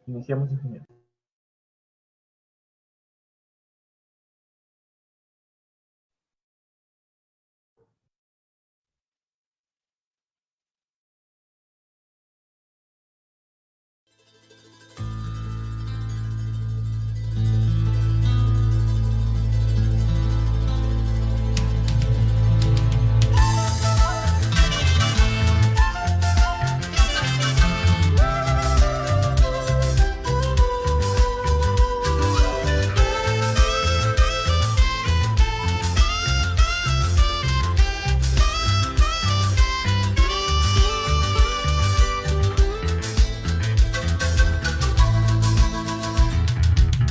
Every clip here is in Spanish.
Iniciamos, ingeniero.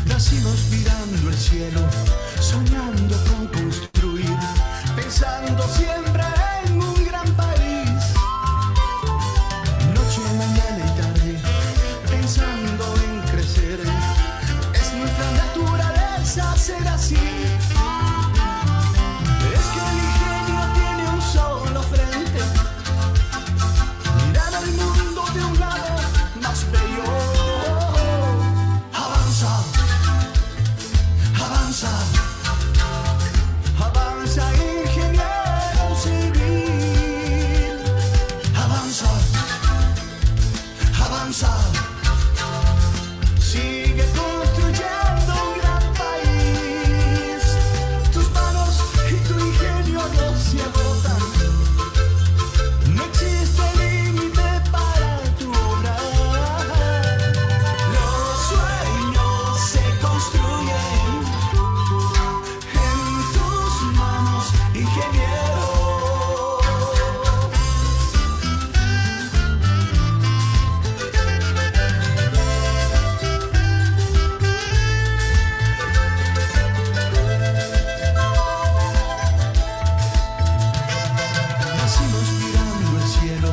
Nacimos mirando el cielo, soñando con construir, pensando siempre en un gran país. Noche, mañana y tarde, pensando en crecer. Es nuestra naturaleza ser así. Es que el ingenio tiene un solo frente, mirar al mundo de un lado más bello. Avanza. Avanza, avanza, ingeniero civil. Avanza, avanza. Sigue construyendo un gran país. Tus manos y tu ingenio no se agotan. No existe límite para tu obra. Los sueños se construyen. Ingeniero. Nacimos mirando el cielo,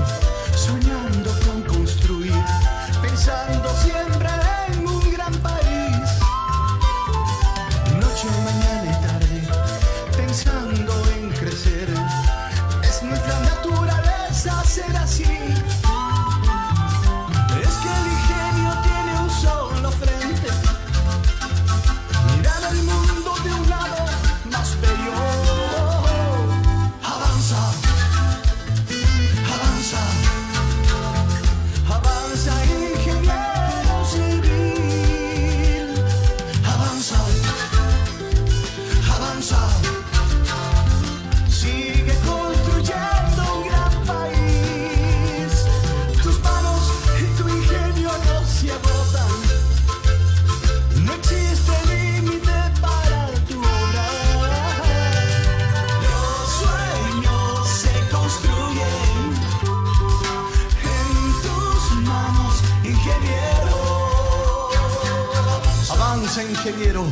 soñando con construir, pensando siempre en un gran país. Noche, mañana y tarde, pensando en crecer. Es nuestra naturaleza ser así. Es que el ingenio tiene un solo frente, mirar al mundo de un lado más bello. Avanza, avanza, avanza, ingeniero civil. Avanza, avanza. Sigue construyendo un gran país. Tus manos y tu ingenio no se agotan. No existe límite para tu obra. Los sueños se construyen en tus manos, ingeniero. Avanza, ingeniero.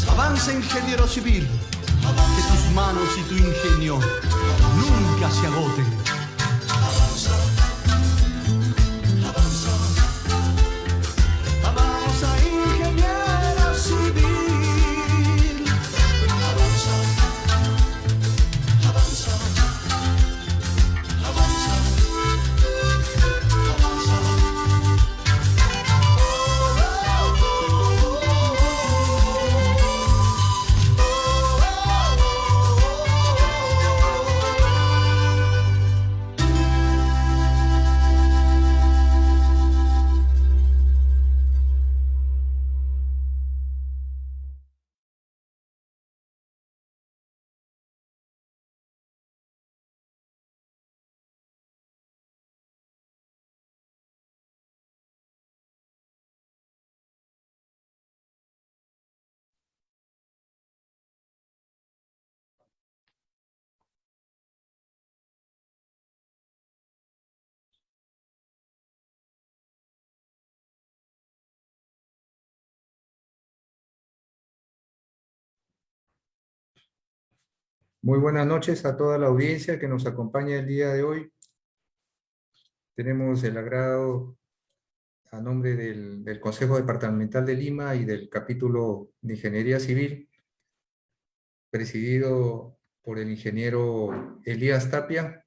Avanza, ingeniero civil. Que tus manos y tu ingenio nunca se agoten. Avanza, avanza, avanza, ingeniero civil. Avanza, avanza, avanza, avanza. Muy buenas noches a toda la audiencia que nos acompaña el día de hoy. Tenemos el agrado, a nombre del Consejo Departamental de Lima y del capítulo de Ingeniería Civil, presidido por el ingeniero Elías Tapia.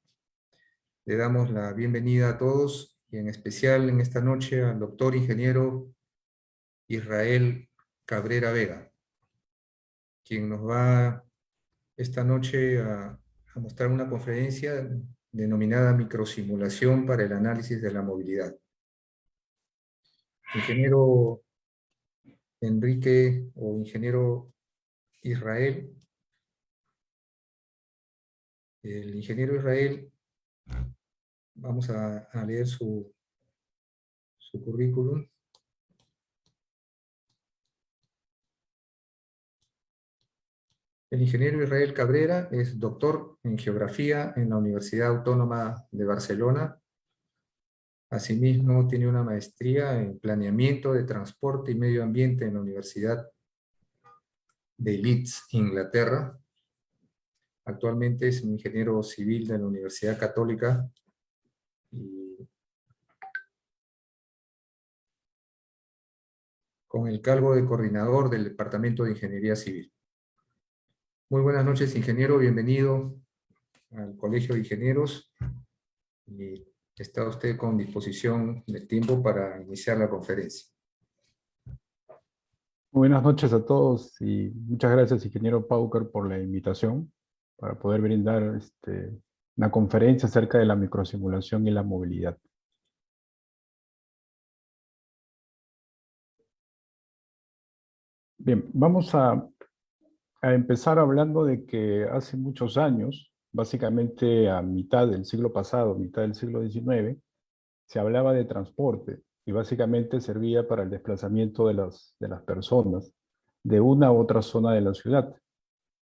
Le damos la bienvenida a todos y en especial en esta noche al doctor ingeniero Israel Cabrera Vega, quien nos va esta noche a mostrar una conferencia denominada Microsimulación para el análisis de la movilidad. Ingeniero Enrique o ingeniero Israel. El ingeniero Israel, vamos a leer su currículum. El ingeniero Israel Cabrera es doctor en Geografía en la Universidad Autónoma de Barcelona. Asimismo, tiene una maestría en Planeamiento de Transporte y Medio Ambiente en la Universidad de Leeds, Inglaterra. Actualmente es un ingeniero civil de la Universidad Católica y con el cargo de coordinador del Departamento de Ingeniería Civil. Muy buenas noches, ingeniero. Bienvenido al Colegio de Ingenieros. Y está usted con disposición del tiempo para iniciar la conferencia. Buenas noches a todos y muchas gracias, ingeniero Pauker, por la invitación para poder brindar una conferencia acerca de la microsimulación y la movilidad. Bien, vamos a empezar hablando de que hace muchos años, básicamente a mitad del siglo pasado, mitad del siglo XIX, se hablaba de transporte y básicamente servía para el desplazamiento de las personas de una u otra zona de la ciudad.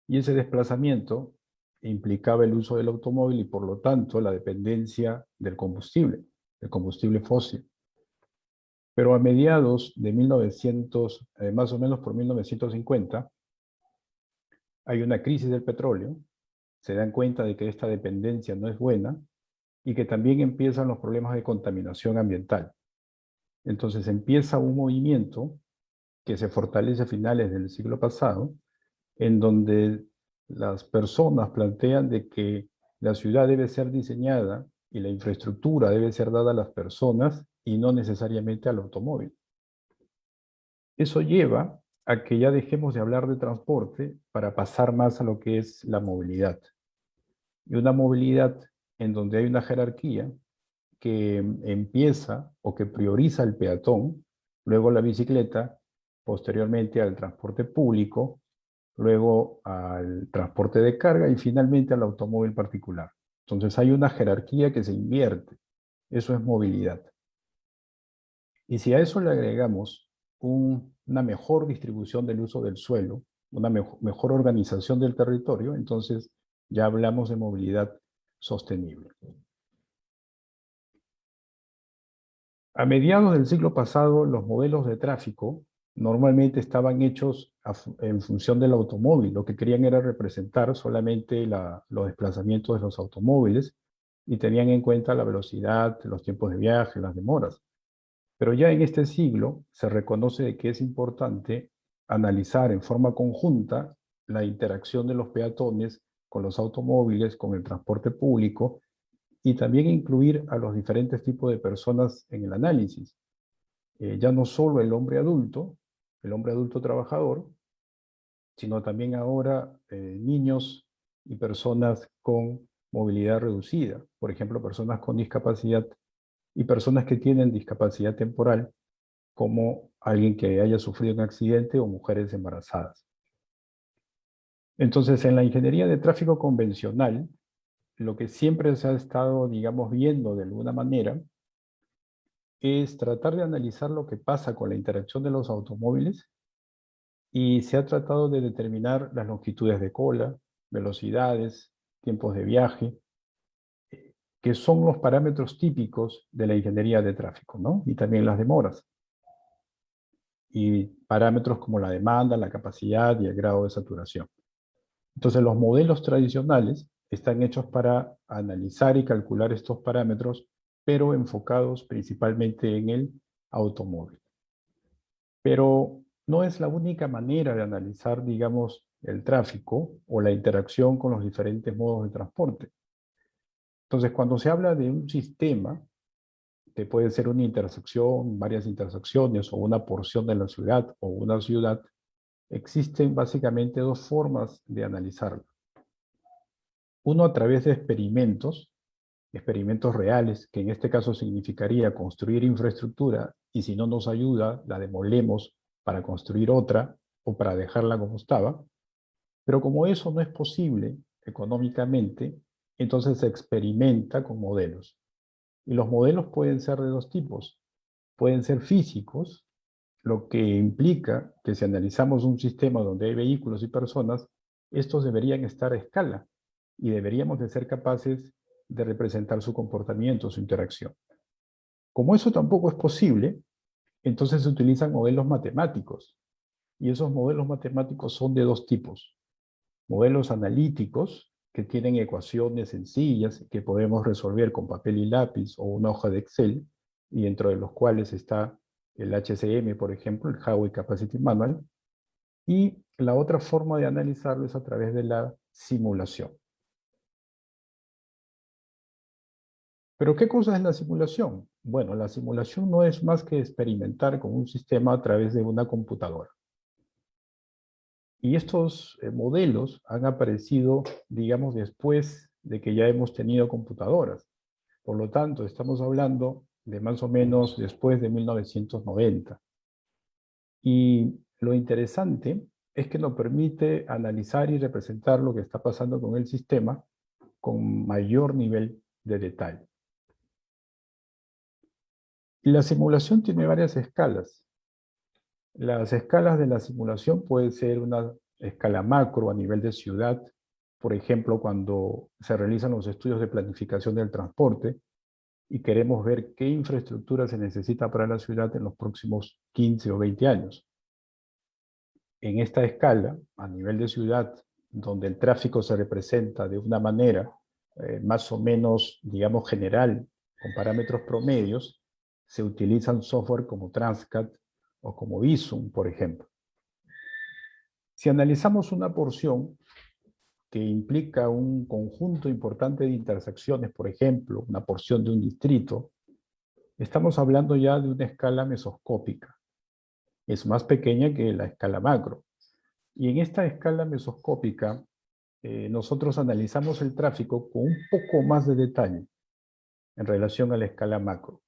Y ese desplazamiento implicaba el uso del automóvil y por lo tanto la dependencia del combustible fósil. Pero a mediados de 1900, más o menos por 1950, hay una crisis del petróleo, se dan cuenta de que esta dependencia no es buena y que también empiezan los problemas de contaminación ambiental. Entonces empieza un movimiento que se fortalece a finales del siglo pasado, en donde las personas plantean de que la ciudad debe ser diseñada y la infraestructura debe ser dada a las personas y no necesariamente al automóvil. Eso lleva a que ya dejemos de hablar de transporte para pasar más a lo que es la movilidad. Y una movilidad en donde hay una jerarquía que empieza o que prioriza al peatón, luego la bicicleta, posteriormente al transporte público, luego al transporte de carga y finalmente al automóvil particular. Entonces hay una jerarquía que se invierte. Eso es movilidad. Y si a eso le agregamos una mejor distribución del uso del suelo, una mejor organización del territorio, entonces ya hablamos de movilidad sostenible. A mediados del siglo pasado, los modelos de tráfico normalmente estaban hechos en función del automóvil. Lo que querían era representar solamente los desplazamientos de los automóviles y tenían en cuenta la velocidad, los tiempos de viaje, las demoras. Pero ya en este siglo se reconoce que es importante analizar en forma conjunta la interacción de los peatones con los automóviles, con el transporte público, y también incluir a los diferentes tipos de personas en el análisis. Ya no solo el hombre adulto trabajador, sino también ahora niños y personas con movilidad reducida, por ejemplo, personas con discapacidad y personas que tienen discapacidad temporal, como alguien que haya sufrido un accidente o mujeres embarazadas. Entonces, en la ingeniería de tráfico convencional, lo que siempre se ha estado, digamos, viendo de alguna manera, es tratar de analizar lo que pasa con la interacción de los automóviles y se ha tratado de determinar las longitudes de cola, velocidades, tiempos de viaje, que son los parámetros típicos de la ingeniería de tráfico, ¿no? Y también las demoras. Y parámetros como la demanda, la capacidad y el grado de saturación. Entonces, los modelos tradicionales están hechos para analizar y calcular estos parámetros, pero enfocados principalmente en el automóvil. Pero no es la única manera de analizar, digamos, el tráfico o la interacción con los diferentes modos de transporte. Entonces, cuando se habla de un sistema, que puede ser una intersección, varias intersecciones, o una porción de la ciudad, o una ciudad, existen básicamente dos formas de analizarlo. Uno a través de experimentos reales, que en este caso significaría construir infraestructura, y si no nos ayuda, la demolemos para construir otra, o para dejarla como estaba. Pero como eso no es posible económicamente, entonces se experimenta con modelos. Y los modelos pueden ser de dos tipos. Pueden ser físicos, lo que implica que si analizamos un sistema donde hay vehículos y personas, estos deberían estar a escala y deberíamos de ser capaces de representar su comportamiento, su interacción. Como eso tampoco es posible, entonces se utilizan modelos matemáticos. Y esos modelos matemáticos son de dos tipos. Modelos analíticos, que tienen ecuaciones sencillas que podemos resolver con papel y lápiz o una hoja de Excel, y dentro de los cuales está el HCM, por ejemplo, el Howey Capacity Manual. Y la otra forma de analizarlo es a través de la simulación. ¿Pero qué cosa es la simulación? Bueno, la simulación no es más que experimentar con un sistema a través de una computadora. Y estos modelos han aparecido, digamos, después de que ya hemos tenido computadoras. Por lo tanto, estamos hablando de más o menos después de 1990. Y lo interesante es que nos permite analizar y representar lo que está pasando con el sistema con mayor nivel de detalle. Y la simulación tiene varias escalas. Las escalas de la simulación pueden ser una escala macro a nivel de ciudad, por ejemplo, cuando se realizan los estudios de planificación del transporte y queremos ver qué infraestructura se necesita para la ciudad en los próximos 15 o 20 años. En esta escala, a nivel de ciudad, donde el tráfico se representa de una manera más o menos, digamos, general, con parámetros promedios, se utilizan software como Transcat o como Visum, por ejemplo. Si analizamos una porción que implica un conjunto importante de intersecciones, por ejemplo, una porción de un distrito, estamos hablando ya de una escala mesoscópica. Es más pequeña que la escala macro. Y en esta escala mesoscópica, nosotros analizamos el tráfico con un poco más de detalle en relación a la escala macro.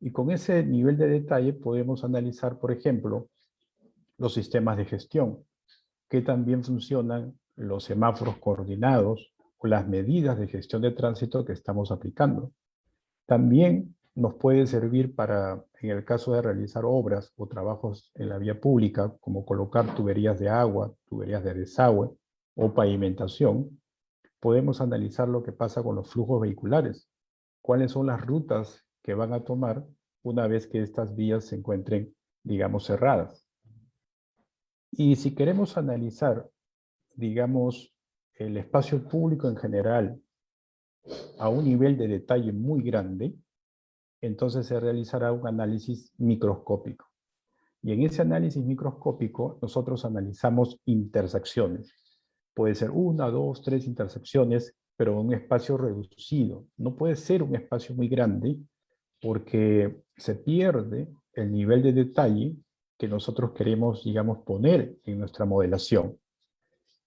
Y con ese nivel de detalle podemos analizar, por ejemplo, los sistemas de gestión, que también funcionan los semáforos coordinados o las medidas de gestión de tránsito que estamos aplicando. También nos puede servir para, en el caso de realizar obras o trabajos en la vía pública, como colocar tuberías de agua, tuberías de desagüe o pavimentación, podemos analizar lo que pasa con los flujos vehiculares, cuáles son las rutas que van a tomar una vez que estas vías se encuentren, digamos, cerradas. Y si queremos analizar, digamos, el espacio público en general a un nivel de detalle muy grande, entonces se realizará un análisis microscópico. Y en ese análisis microscópico nosotros analizamos intersecciones. Puede ser una, dos, tres intersecciones, pero en un espacio reducido. No puede ser un espacio muy grande porque se pierde el nivel de detalle que nosotros queremos, digamos, poner en nuestra modelación.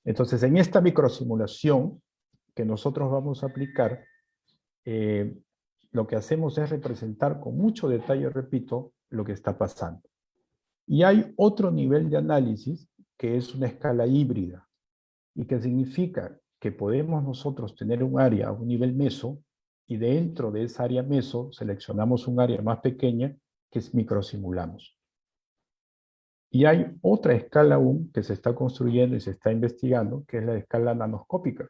Entonces, en esta microsimulación que nosotros vamos a aplicar, lo que hacemos es representar con mucho detalle, repito, lo que está pasando. Y hay otro nivel de análisis que es una escala híbrida, y que significa que podemos nosotros tener un área a un nivel meso, y dentro de esa área meso seleccionamos un área más pequeña que es microsimulamos. Y hay otra escala aún que se está construyendo y se está investigando, que es la escala nanoscópica,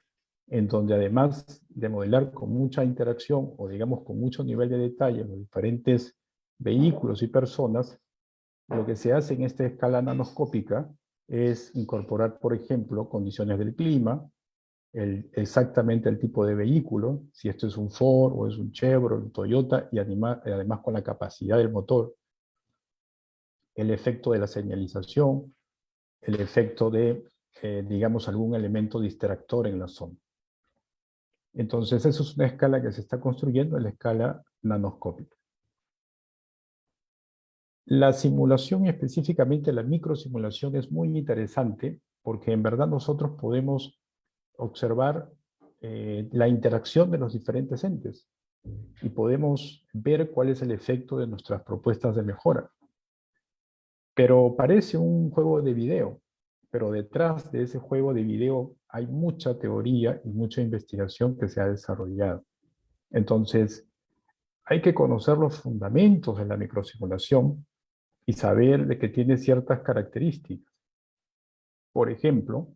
en donde además de modelar con mucha interacción o digamos con mucho nivel de detalle los diferentes vehículos y personas, lo que se hace en esta escala nanoscópica es incorporar, por ejemplo, condiciones del clima, exactamente el tipo de vehículo, si esto es un Ford o es un Chevrolet, un Toyota, y además con la capacidad del motor, el efecto de la señalización, el efecto de, digamos, algún elemento distractor en la zona. Entonces, eso es una escala que se está construyendo en la escala nanoscópica. La simulación y específicamente la microsimulación es muy interesante porque en verdad nosotros podemos observar la interacción de los diferentes entes y podemos ver cuál es el efecto de nuestras propuestas de mejora. Pero parece un juego de video, pero detrás de ese juego de video hay mucha teoría y mucha investigación que se ha desarrollado. Entonces, hay que conocer los fundamentos de la microsimulación y saber de que tiene ciertas características. Por ejemplo,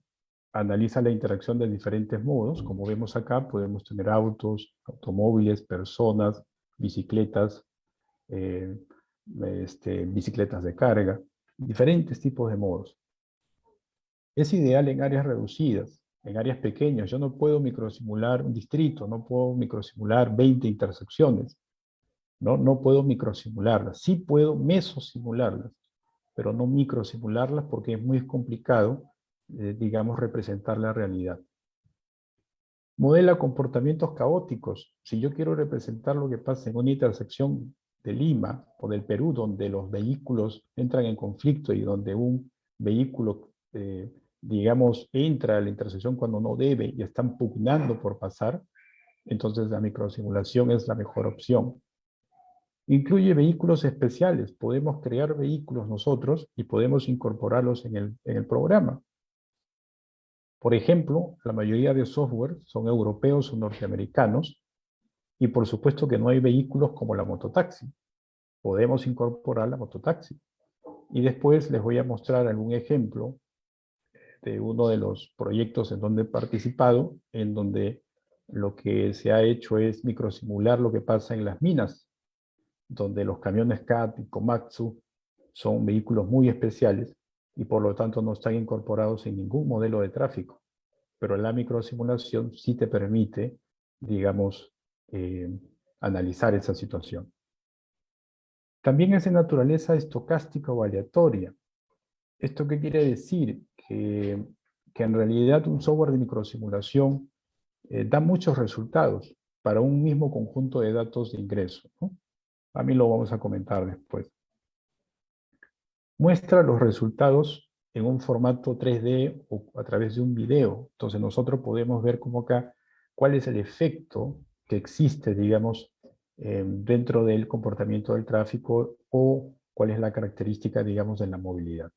analiza la interacción de diferentes modos. Como vemos acá, podemos tener autos, automóviles, personas, bicicletas, eh, bicicletas de carga, diferentes tipos de modos. Es ideal en áreas reducidas, en áreas pequeñas. Yo no puedo microsimular un distrito, no puedo microsimular 20 intersecciones, ¿no? No puedo microsimularlas. Sí puedo mesosimularlas, pero no microsimularlas porque es muy complicado, digamos, representar la realidad. Modela comportamientos caóticos. Si yo quiero representar lo que pasa en una intersección de Lima o del Perú, donde los vehículos entran en conflicto y donde un vehículo, digamos, entra a la intersección cuando no debe y están pugnando por pasar, entonces la microsimulación es la mejor opción. Incluye vehículos especiales. Podemos crear vehículos nosotros y podemos incorporarlos en el programa. Por ejemplo, la mayoría de software son europeos o norteamericanos y por supuesto que no hay vehículos como la mototaxi. Podemos incorporar la mototaxi. Y después les voy a mostrar algún ejemplo de uno de los proyectos en donde he participado, en donde lo que se ha hecho es microsimular lo que pasa en las minas, donde los camiones CAT y Komatsu son vehículos muy especiales y por lo tanto no están incorporados en ningún modelo de tráfico. Pero la microsimulación sí te permite, digamos, analizar esa situación. También es de naturaleza estocástica o aleatoria. ¿Esto qué quiere decir? Que en realidad un software de microsimulación da muchos resultados para un mismo conjunto de datos de ingreso, ¿no? A mí lo vamos a comentar después. Muestra los resultados en un formato 3D o a través de un video. Entonces nosotros podemos ver como acá cuál es el efecto que existe, digamos, dentro del comportamiento del tráfico o cuál es la característica, digamos, de la movilidad.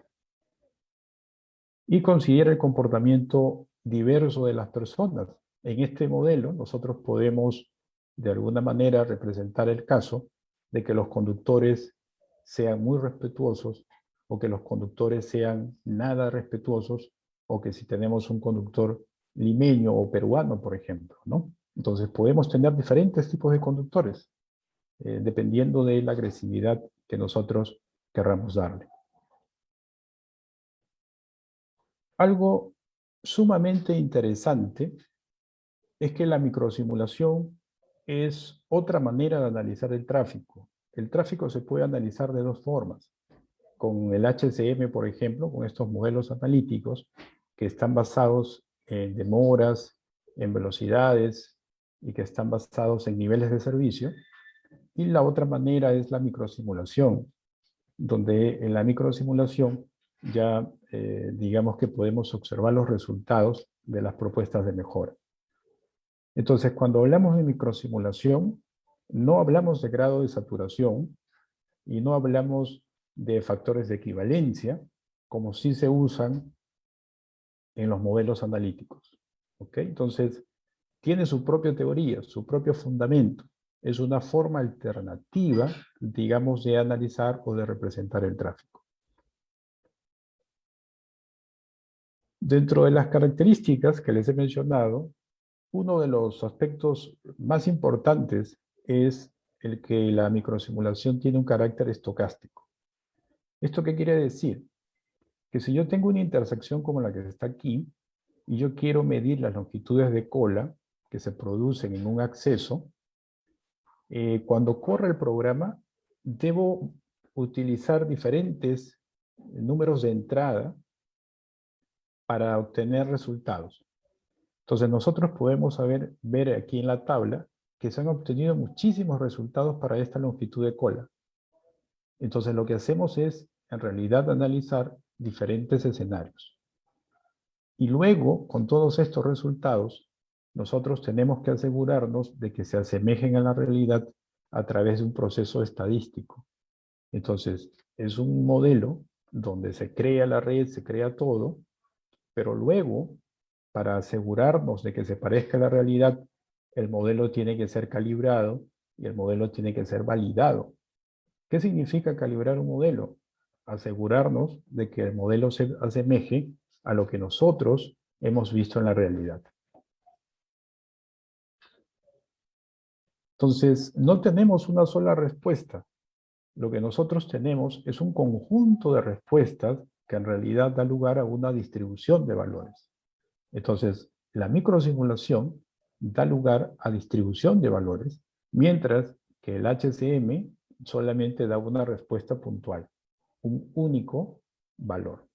Y considera el comportamiento diverso de las personas. En este modelo nosotros podemos de alguna manera representar el caso de que los conductores sean muy respetuosos o que los conductores sean nada respetuosos o que si tenemos un conductor limeño o peruano, por ejemplo, ¿no? Entonces podemos tener diferentes tipos de conductores dependiendo de la agresividad que nosotros querramos darle. Algo sumamente interesante es que la microsimulación es otra manera de analizar el tráfico. El tráfico se puede analizar de dos formas. Con el HCM, por ejemplo, con estos modelos analíticos que están basados en demoras, en velocidades y que están basados en niveles de servicio. Y la otra manera es la microsimulación, donde en la microsimulación ya digamos que podemos observar los resultados de las propuestas de mejora. Entonces, cuando hablamos de microsimulación, no hablamos de grado de saturación y no hablamos de factores de equivalencia, como sí se usan en los modelos analíticos. ¿Ok? Entonces, tiene su propia teoría, su propio fundamento. Es una forma alternativa, digamos, de analizar o de representar el tráfico. Dentro de las características que les he mencionado, uno de los aspectos más importantes es el que la microsimulación tiene un carácter estocástico. ¿Esto qué quiere decir? Que si yo tengo una intersección como la que está aquí, y yo quiero medir las longitudes de cola que se producen en un acceso, cuando corre el programa, debo utilizar diferentes números de entrada para obtener resultados. Entonces nosotros podemos ver aquí en la tabla que se han obtenido muchísimos resultados para esta longitud de cola. Entonces lo que hacemos es, en realidad, analizar diferentes escenarios. Y luego, con todos estos resultados, nosotros tenemos que asegurarnos de que se asemejen a la realidad a través de un proceso estadístico. Entonces, es un modelo donde se crea la red, se crea todo, pero luego, para asegurarnos de que se parezca a la realidad, el modelo tiene que ser calibrado y el modelo tiene que ser validado. ¿Qué significa calibrar un modelo? Asegurarnos de que el modelo se asemeje a lo que nosotros hemos visto en la realidad. Entonces, no tenemos una sola respuesta. Lo que nosotros tenemos es un conjunto de respuestas que en realidad da lugar a una distribución de valores. Entonces, la microsimulación da lugar a distribución de valores, mientras que el HCM solamente da una respuesta puntual, un único valor.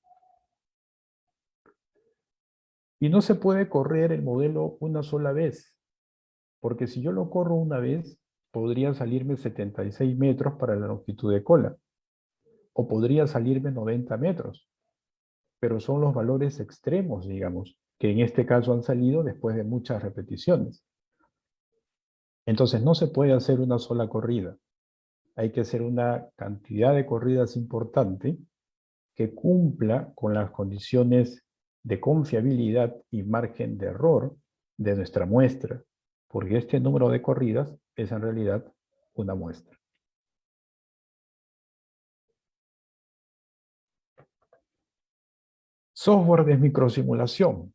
Y no se puede correr el modelo una sola vez, porque si yo lo corro una vez, podría salirme 76 metros para la longitud de cola, o podría salirme 90 metros, pero son los valores extremos, digamos, que en este caso han salido después de muchas repeticiones. Entonces no se puede hacer una sola corrida. Hay que hacer una cantidad de corridas importante que cumpla con las condiciones de confiabilidad y margen de error de nuestra muestra, porque este número de corridas es en realidad una muestra. Software de microsimulación.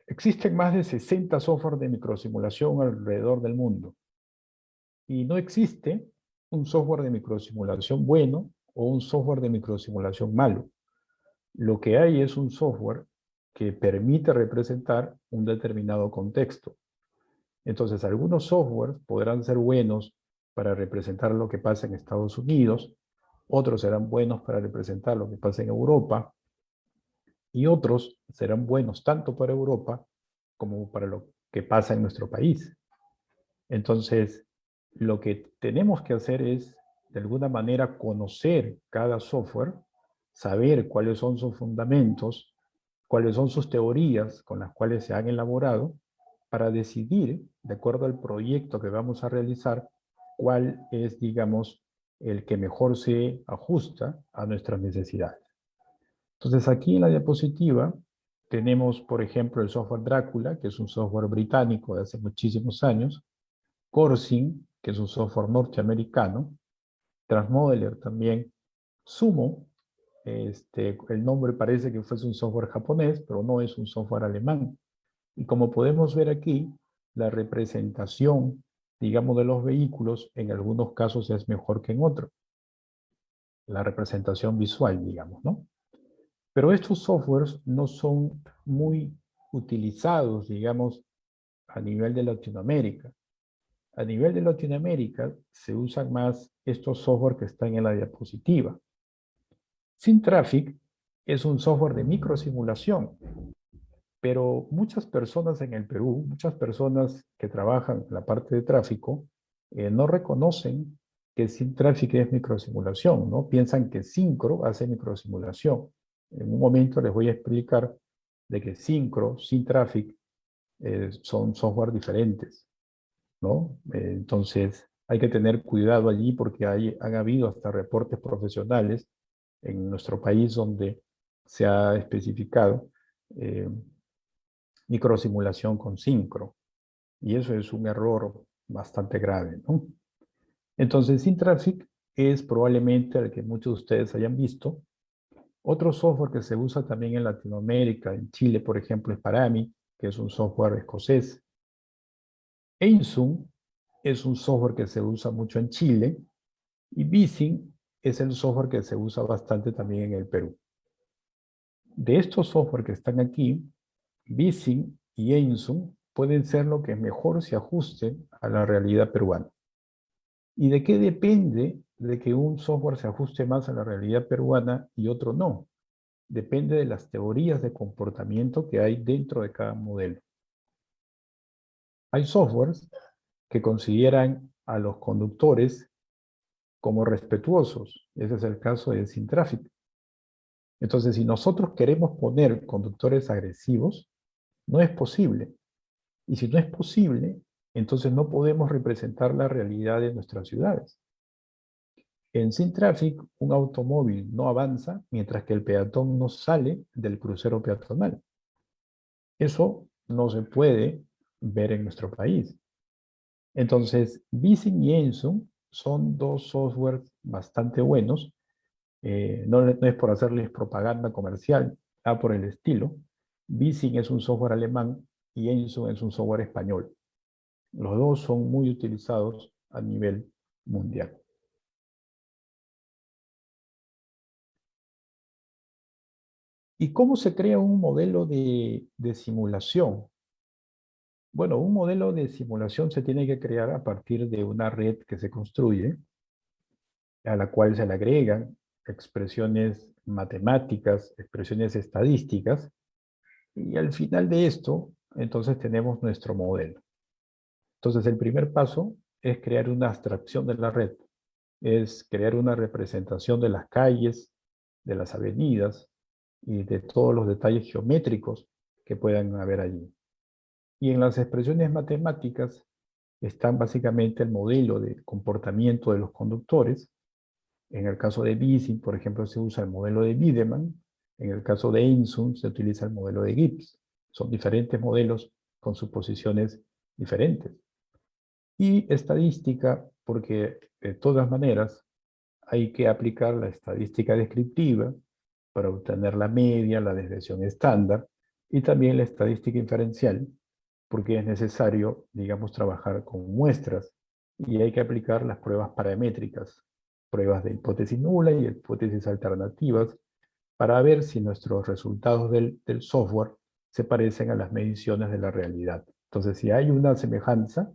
Existen más de 60 software de microsimulación alrededor del mundo. Y no existe un software de microsimulación bueno o un software de microsimulación malo. Lo que hay es un software que permite representar un determinado contexto. Entonces, algunos softwares podrán ser buenos para representar lo que pasa en Estados Unidos, otros serán buenos para representar lo que pasa en Europa, y otros serán buenos tanto para Europa como para lo que pasa en nuestro país. Entonces, lo que tenemos que hacer es, de alguna manera, conocer cada software, saber cuáles son sus fundamentos, cuáles son sus teorías con las cuales se han elaborado, para decidir, de acuerdo al proyecto que vamos a realizar, cuál es, digamos, el que mejor se ajusta a nuestras necesidades. Entonces, aquí en la diapositiva tenemos, por ejemplo, el software Drácula, que es un software británico de hace muchísimos años, Corsim, que es un software norteamericano, Transmodeler también, Sumo, el nombre parece que fuese un software japonés, pero no, es un software alemán. Y como podemos ver aquí, la representación, digamos, de los vehículos en algunos casos es mejor que en otros. La representación visual, digamos, ¿no? Pero estos softwares no son muy utilizados, digamos, a nivel de Latinoamérica. A nivel de Latinoamérica se usan más estos software que están en la diapositiva. SimTraffic es un software de microsimulación, pero muchas personas en el Perú, muchas personas que trabajan en la parte de tráfico, no reconocen que SimTraffic es microsimulación, ¿no? Piensan que Syncro hace microsimulación. En un momento les voy a explicar de que Syncro, SimTraffic, son software diferentes, ¿no? Entonces, hay que tener cuidado allí porque han habido hasta reportes profesionales en nuestro país donde se ha especificado microsimulación con Syncro. Y eso es un error bastante grave, ¿no? Entonces, SimTraffic es probablemente el que muchos de ustedes hayan visto. Otro software que se usa también en Latinoamérica, en Chile, por ejemplo, es Parami, que es un software escocés. Einsum es un software que se usa mucho en Chile. Y Vising es el software que se usa bastante también en el Perú. De estos software que están aquí, Vising y Einsum pueden ser lo que mejor se ajusten a la realidad peruana. ¿Y de qué depende de que un software se ajuste más a la realidad peruana y otro no? Depende de las teorías de comportamiento que hay dentro de cada modelo. Hay softwares que consideran a los conductores como respetuosos. Ese es el caso de Sin Tráfico. Entonces, si nosotros queremos poner conductores agresivos, no es posible. Y si no es posible, entonces no podemos representar la realidad de nuestras ciudades. En Sin Traffic, un automóvil no avanza mientras que el peatón no sale del crucero peatonal. Eso no se puede ver en nuestro país. Entonces, Vising y Ensum son dos softwares bastante buenos. No es por hacerles propaganda comercial, por el estilo. Vising es un software alemán y Ensum es un software español. Los dos son muy utilizados a nivel mundial. ¿Y cómo se crea un modelo de simulación? Bueno, un modelo de simulación se tiene que crear a partir de una red que se construye, a la cual se le agregan expresiones matemáticas, expresiones estadísticas, y al final de esto, entonces tenemos nuestro modelo. Entonces, el primer paso es crear una abstracción de la red, es crear una representación de las calles, de las avenidas y de todos los detalles geométricos que puedan haber allí. Y en las expresiones matemáticas están básicamente el modelo de comportamiento de los conductores. En el caso de Vising, por ejemplo, se usa el modelo de Biederman. En el caso de Ensum se utiliza el modelo de Gibbs. Son diferentes modelos con suposiciones diferentes. Y estadística, porque de todas maneras hay que aplicar la estadística descriptiva para obtener la media, la desviación estándar, y también la estadística inferencial, porque es necesario, digamos, trabajar con muestras y hay que aplicar las pruebas paramétricas, pruebas de hipótesis nula y hipótesis alternativas, para ver si nuestros resultados del software se parecen a las mediciones de la realidad. Entonces, si hay una semejanza,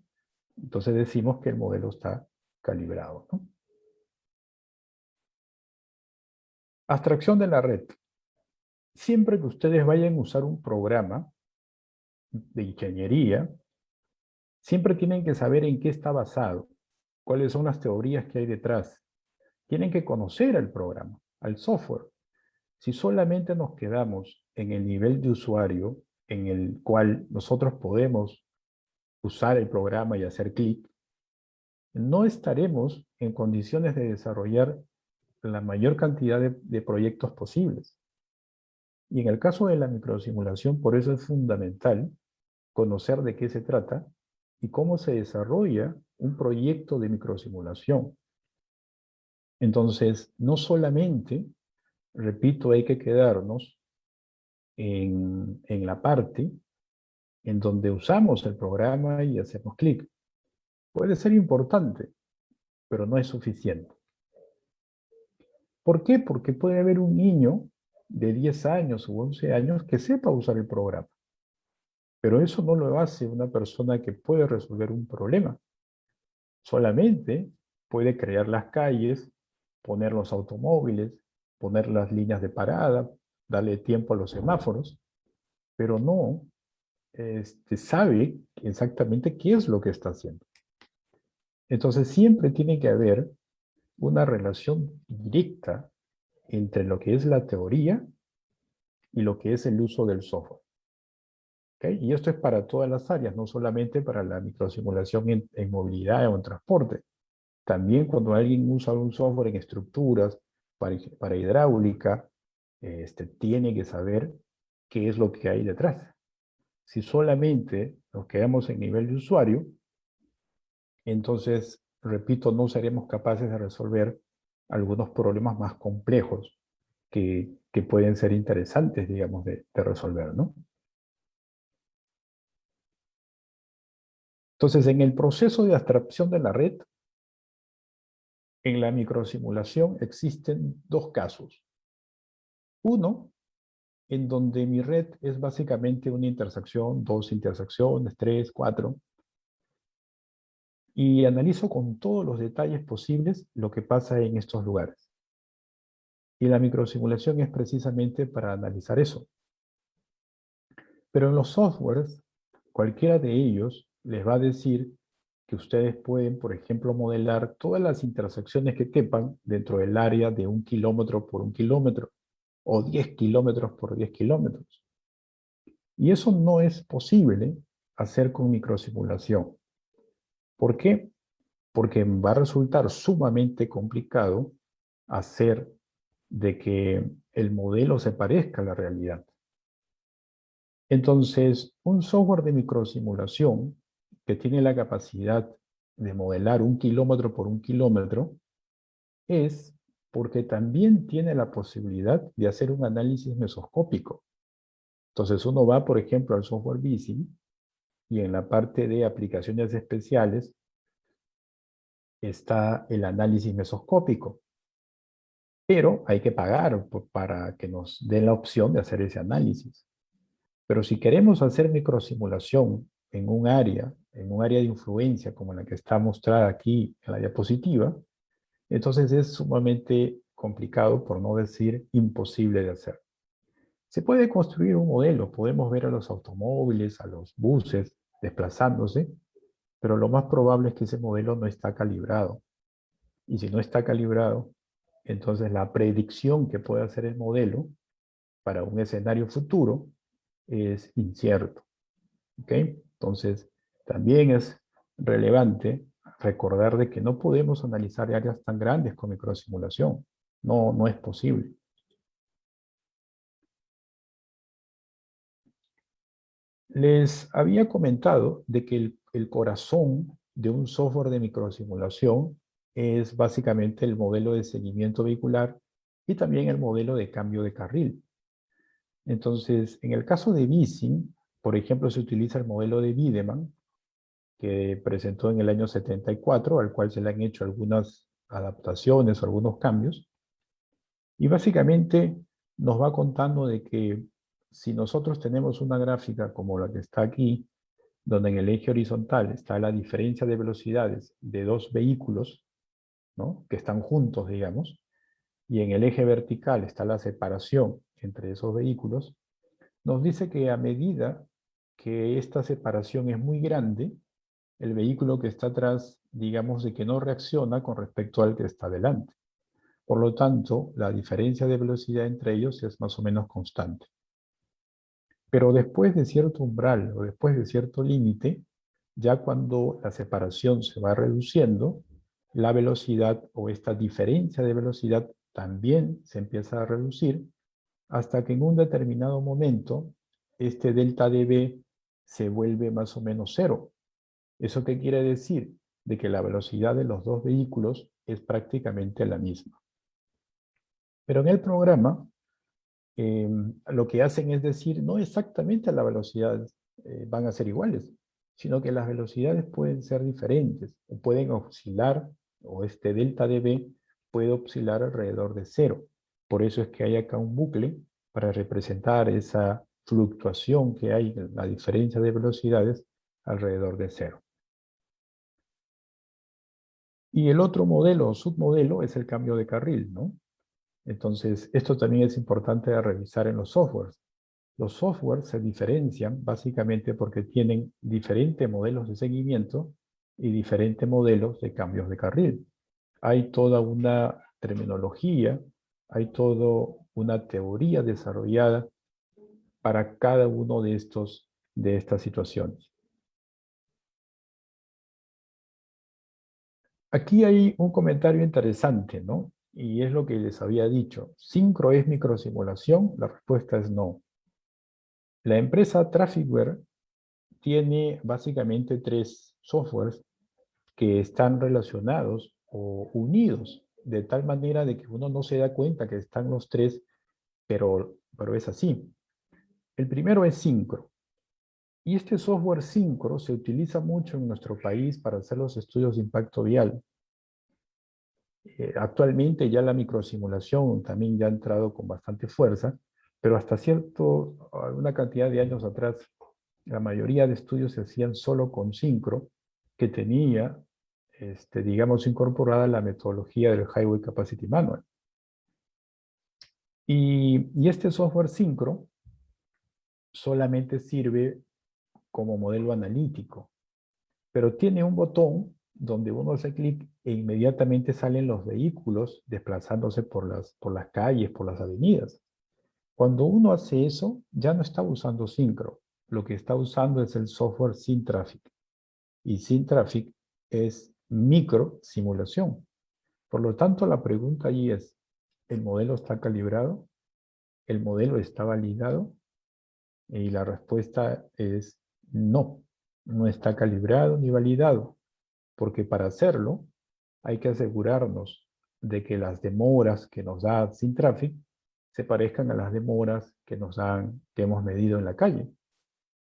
entonces decimos que el modelo está calibrado, ¿no? Abstracción de la red. Siempre que ustedes vayan a usar un programa de ingeniería, siempre tienen que saber en qué está basado, cuáles son las teorías que hay detrás. Tienen que conocer al programa, al software. Si solamente nos quedamos en el nivel de usuario en el cual nosotros podemos usar el programa y hacer clic, no estaremos en condiciones de desarrollar la mayor cantidad de proyectos posibles. Y en el caso de la microsimulación, por eso es fundamental conocer de qué se trata y cómo se desarrolla un proyecto de microsimulación. Entonces, no solamente, repito, hay que quedarnos en la parte en donde usamos el programa y hacemos clic. Puede ser importante, pero no es suficiente. ¿Por qué? Porque puede haber un niño de 10 años u 11 años que sepa usar el programa. Pero eso no lo hace una persona que puede resolver un problema. Solamente puede crear las calles, poner los automóviles, poner las líneas de parada, darle tiempo a los semáforos, pero no sabe exactamente qué es lo que está haciendo. Entonces siempre tiene que haber una relación directa entre lo que es la teoría y lo que es el uso del software. ¿Okay? Y esto es para todas las áreas, no solamente para la microsimulación en movilidad o en transporte. También cuando alguien usa un software en estructuras, para hidráulica, tiene que saber qué es lo que hay detrás. Si solamente nos quedamos en nivel de usuario, entonces, repito, no seremos capaces de resolver algunos problemas más complejos que pueden ser interesantes, digamos, de resolver, ¿no? Entonces, en el proceso de abstracción de la red, en la microsimulación existen dos casos. Uno, en donde mi red es básicamente una intersección, dos intersecciones, tres, cuatro, y analizo con todos los detalles posibles lo que pasa en estos lugares. Y la microsimulación es precisamente para analizar eso. Pero en los softwares, cualquiera de ellos les va a decir que ustedes pueden, por ejemplo, modelar todas las intersecciones que quepan dentro del área de 1 kilómetro por 1 kilómetro o 10 kilómetros por 10 kilómetros. Y eso no es posible hacer con microsimulación. ¿Por qué? Porque va a resultar sumamente complicado hacer de que el modelo se parezca a la realidad. Entonces, un software de microsimulación que tiene la capacidad de modelar 1 kilómetro por 1 kilómetro es porque también tiene la posibilidad de hacer un análisis mesoscópico. Entonces uno va, por ejemplo, al software Vissim y en la parte de aplicaciones especiales está el análisis mesoscópico. Pero hay que pagar para que nos den la opción de hacer ese análisis. Pero si queremos hacer microsimulación en un área de influencia como la que está mostrada aquí en la diapositiva, entonces es sumamente complicado, por no decir imposible de hacer. Se puede construir un modelo, podemos ver a los automóviles, a los buses desplazándose, pero lo más probable es que ese modelo no está calibrado. Y si no está calibrado, entonces la predicción que puede hacer el modelo para un escenario futuro es incierto. ¿Ok? Entonces, también es relevante recordar de que no podemos analizar áreas tan grandes con microsimulación. No es posible. Les había comentado de que el corazón de un software de microsimulación es básicamente el modelo de seguimiento vehicular y también el modelo de cambio de carril. Entonces, en el caso de Vissim, por ejemplo, se utiliza el modelo de Wiedemann, que presentó en el año 74, al cual se le han hecho algunas adaptaciones o algunos cambios. Y básicamente nos va contando de que si nosotros tenemos una gráfica como la que está aquí, donde en el eje horizontal está la diferencia de velocidades de dos vehículos, ¿no?, que están juntos, digamos, y en el eje vertical está la separación entre esos vehículos, nos dice que a medida que esta separación es muy grande, el vehículo que está atrás, digamos, de que no reacciona con respecto al que está delante. Por lo tanto, la diferencia de velocidad entre ellos es más o menos constante. Pero después de cierto umbral o después de cierto límite, ya cuando la separación se va reduciendo, la velocidad o esta diferencia de velocidad también se empieza a reducir hasta que en un determinado momento este delta dB se vuelve más o menos cero. ¿Eso qué quiere decir? De que la velocidad de los dos vehículos es prácticamente la misma. Pero en el programa, lo que hacen es decir, no exactamente las velocidades van a ser iguales, sino que las velocidades pueden ser diferentes, o pueden oscilar, o este delta dB puede oscilar alrededor de cero. Por eso es que hay acá un bucle para representar esa fluctuación que hay, la diferencia de velocidades alrededor de cero. Y el otro modelo o submodelo es el cambio de carril, ¿no? Entonces, esto también es importante de revisar en los softwares. Los softwares se diferencian básicamente porque tienen diferentes modelos de seguimiento y diferentes modelos de cambios de carril. Hay toda una terminología, hay toda una teoría desarrollada para cada uno de estas situaciones. Aquí hay un comentario interesante, ¿no? Y es lo que les había dicho. ¿Syncro es microsimulación? La respuesta es no. La empresa Trafficware tiene básicamente 3 softwares que están relacionados o unidos, de tal manera de que uno no se da cuenta que están los 3, pero es así. El primero es Syncro. Y este software Syncro se utiliza mucho en nuestro país para hacer los estudios de impacto vial. Actualmente ya la microsimulación también ya ha entrado con bastante fuerza, pero hasta una cantidad de años atrás, la mayoría de estudios se hacían solo con Syncro, que tenía, digamos, incorporada la metodología del Highway Capacity Manual. Y este software Syncro solamente sirve como modelo analítico. pero tiene un botón donde uno hace clic e inmediatamente salen los vehículos desplazándose por las calles, por las avenidas. Cuando uno hace eso, ya no está usando Syncro. Lo que está usando es el software SynTraffic. Y SynTraffic es micro simulación. Por lo tanto, la pregunta allí es, ¿el modelo está calibrado? ¿El modelo está validado? Y la respuesta es no, no está calibrado ni validado, porque para hacerlo hay que asegurarnos de que las demoras que nos da SynTraffic se parezcan a las demoras que que hemos medido en la calle,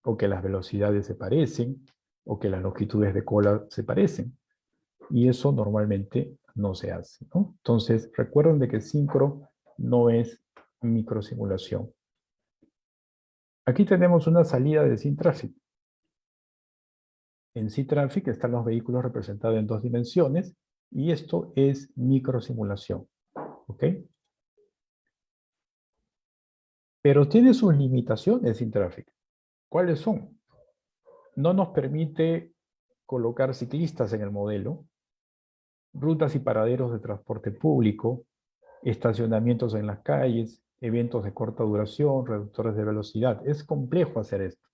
o que las velocidades se parecen, o que las longitudes de cola se parecen. Y eso normalmente no se hace, ¿no? Entonces, recuerden de que Syncro no es microsimulación. Aquí tenemos una salida de SynTraffic. En SynTraffic están los vehículos representados en 2 dimensiones y esto es microsimulación, ¿ok? Pero tiene sus limitaciones SynTraffic. ¿Cuáles son? No nos permite colocar ciclistas en el modelo, rutas y paraderos de transporte público, estacionamientos en las calles, eventos de corta duración, reductores de velocidad. Es complejo hacer esto.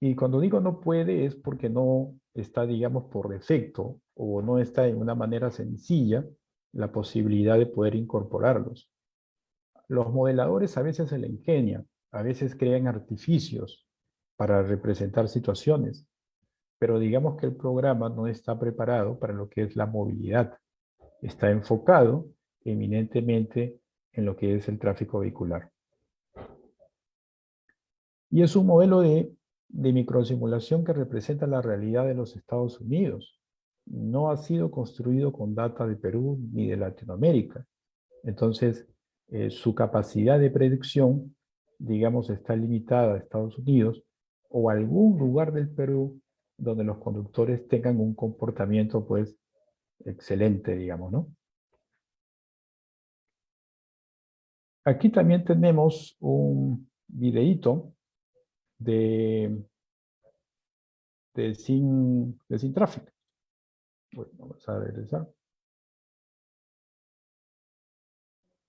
Y cuando digo no puede es porque no está, digamos, por defecto o no está en una manera sencilla la posibilidad de poder incorporarlos. Los modeladores a veces se le ingenian, a veces crean artificios para representar situaciones, pero digamos que el programa no está preparado para lo que es la movilidad. Está enfocado eminentemente en lo que es el tráfico vehicular. Y es un modelo de microsimulación que representa la realidad de los Estados Unidos. No ha sido construido con data de Perú ni de Latinoamérica. Entonces, su capacidad de predicción, digamos, está limitada a Estados Unidos o algún lugar del Perú donde los conductores tengan un comportamiento, pues, excelente, digamos, ¿no? Aquí también tenemos un videíto de SynTraffic. Bueno, vamos a regresar.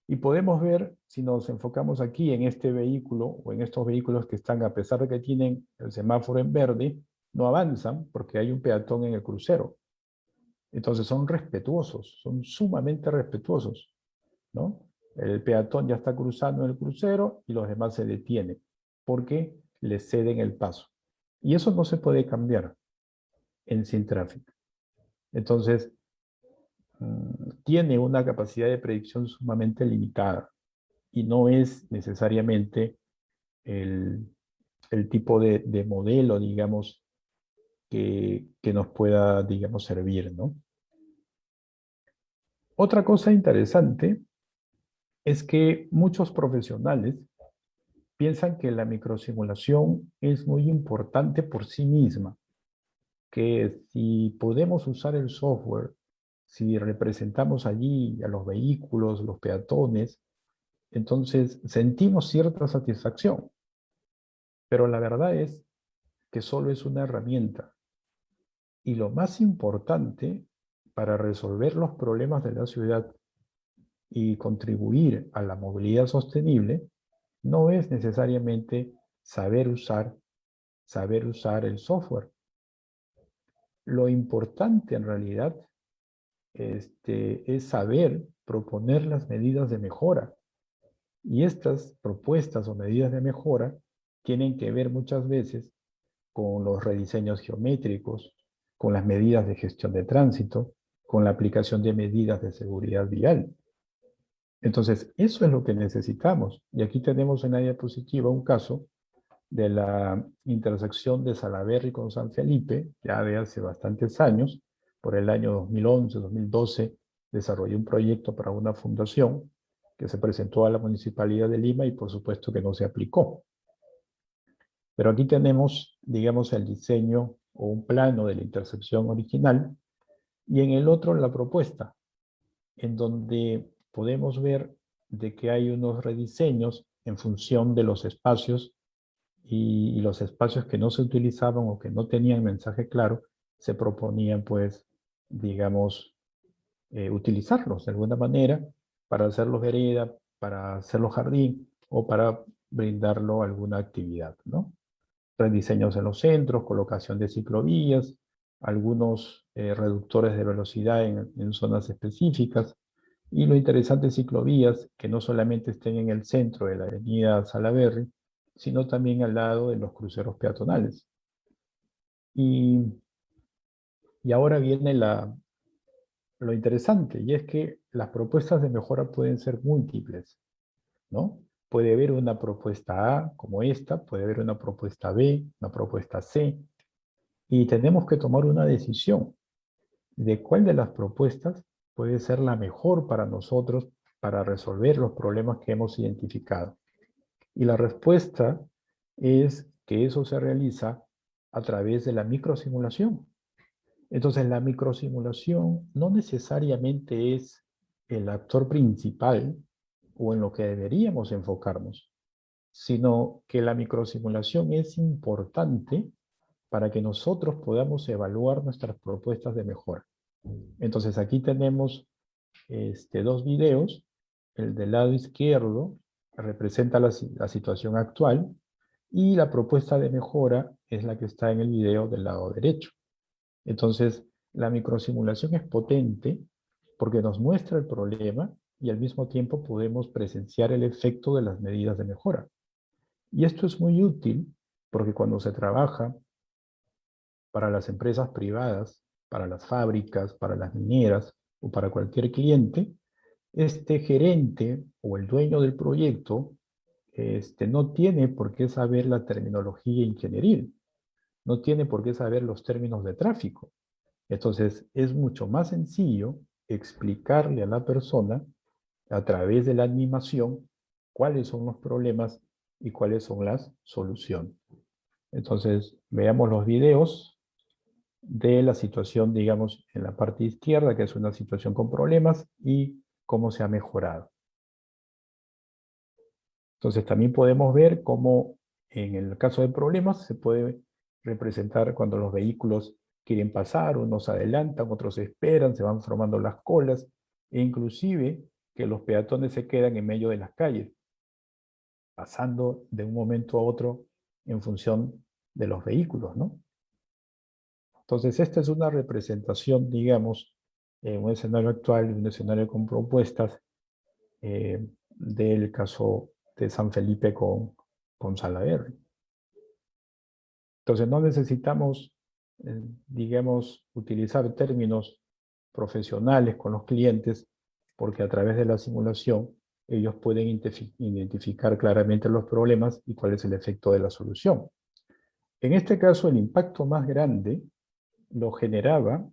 Y podemos ver, si nos enfocamos aquí en este vehículo o en estos vehículos que están, a pesar de que tienen el semáforo en verde, no avanzan porque hay un peatón en el crucero. Entonces son respetuosos, son sumamente respetuosos, ¿no? El peatón ya está cruzando en el crucero y los demás se detienen porque le ceden el paso. Y eso no se puede cambiar en SynTraffic. Entonces, tiene una capacidad de predicción sumamente limitada y no es necesariamente el tipo de modelo, digamos, que nos pueda, digamos, servir, ¿no? Otra cosa interesante es que muchos profesionales piensan que la microsimulación es muy importante por sí misma, que si podemos usar el software, si representamos allí a los vehículos, los peatones, entonces sentimos cierta satisfacción. Pero la verdad es que solo es una herramienta. Y lo más importante para resolver los problemas de la ciudad y contribuir a la movilidad sostenible no es necesariamente saber usar el software. Lo importante en realidad es saber proponer las medidas de mejora. Y estas propuestas o medidas de mejora tienen que ver muchas veces con los rediseños geométricos, con las medidas de gestión de tránsito, con la aplicación de medidas de seguridad vial. Entonces, eso es lo que necesitamos. Y aquí tenemos en la diapositiva un caso de la intersección de Salaberry con San Felipe, ya de hace bastantes años, por el año 2011, 2012, desarrollé un proyecto para una fundación que se presentó a la Municipalidad de Lima y por supuesto que no se aplicó. Pero aquí tenemos, digamos, el diseño o un plano de la intersección original y en el otro la propuesta, en donde podemos ver de que hay unos rediseños en función de los espacios y los espacios que no se utilizaban o que no tenían mensaje claro, se proponían, pues, digamos, utilizarlos de alguna manera para hacerlos vereda, para hacerlos jardín o para brindarlo a alguna actividad, ¿no? Rediseños en los centros, colocación de ciclovías, algunos reductores de velocidad en zonas específicas, y lo interesante de ciclovías, que no solamente estén en el centro de la avenida Salaberry, sino también al lado de los cruceros peatonales. Y, y ahora viene lo interesante, y es que las propuestas de mejora pueden ser múltiples, ¿no? Puede haber una propuesta A como esta, puede haber una propuesta B, una propuesta C, y tenemos que tomar una decisión de cuál de las propuestas puede ser la mejor para nosotros para resolver los problemas que hemos identificado. Y la respuesta es que eso se realiza a través de la microsimulación. Entonces, la microsimulación no necesariamente es el actor principal o en lo que deberíamos enfocarnos, sino que la microsimulación es importante para que nosotros podamos evaluar nuestras propuestas de mejora. Entonces, aquí tenemos dos videos. El del lado izquierdo representa la situación actual y la propuesta de mejora es la que está en el video del lado derecho. Entonces, la microsimulación es potente porque nos muestra el problema y al mismo tiempo podemos presenciar el efecto de las medidas de mejora. Y esto es muy útil porque cuando se trabaja para las empresas privadas, para las fábricas, para las mineras o para cualquier cliente, este gerente o el dueño del proyecto no tiene por qué saber la terminología ingenieril, no tiene por qué saber los términos de tráfico. Entonces, es mucho más sencillo explicarle a la persona a través de la animación cuáles son los problemas y cuáles son las soluciones. Entonces, veamos los videos de la situación, digamos, en la parte izquierda, que es una situación con problemas, y cómo se ha mejorado. Entonces, también podemos ver cómo en el caso de problemas se puede representar cuando los vehículos quieren pasar, unos adelantan, otros esperan, se van formando las colas, e inclusive que los peatones se quedan en medio de las calles, pasando de un momento a otro en función de los vehículos, ¿no? Entonces, esta es una representación, digamos, en un escenario actual, un escenario con propuestas del caso de San Felipe con Salaberry. Entonces, no necesitamos, digamos, utilizar términos profesionales con los clientes, porque a través de la simulación ellos pueden identificar claramente los problemas y cuál es el efecto de la solución. En este caso, el impacto más grande lo generaba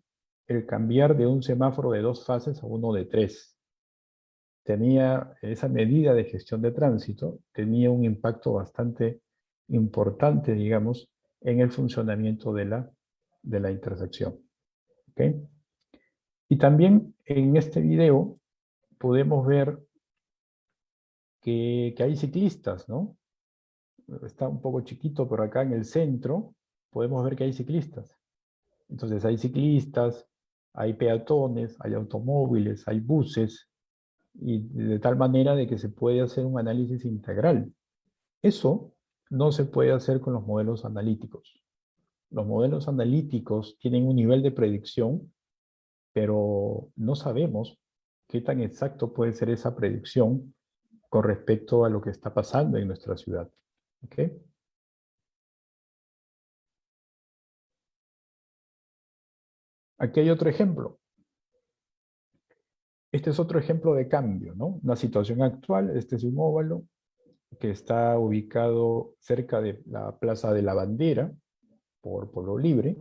el cambiar de un semáforo de 2 fases a uno de 3. Tenía esa medida de gestión de tránsito, tenía un impacto bastante importante, digamos, en el funcionamiento de la intersección. ¿Okay? Y también en este video podemos ver que hay ciclistas, ¿no? Está un poco chiquito, pero acá en el centro podemos ver que hay ciclistas. Entonces hay ciclistas, hay peatones, hay automóviles, hay buses, y de tal manera de que se puede hacer un análisis integral. Eso no se puede hacer con los modelos analíticos. Los modelos analíticos tienen un nivel de predicción, pero no sabemos qué tan exacto puede ser esa predicción con respecto a lo que está pasando en nuestra ciudad. ¿Okay? Aquí hay otro ejemplo. Este es otro ejemplo de cambio, ¿no? Una situación actual, este es un óvalo que está ubicado cerca de la Plaza de la Bandera, por Polo Libre,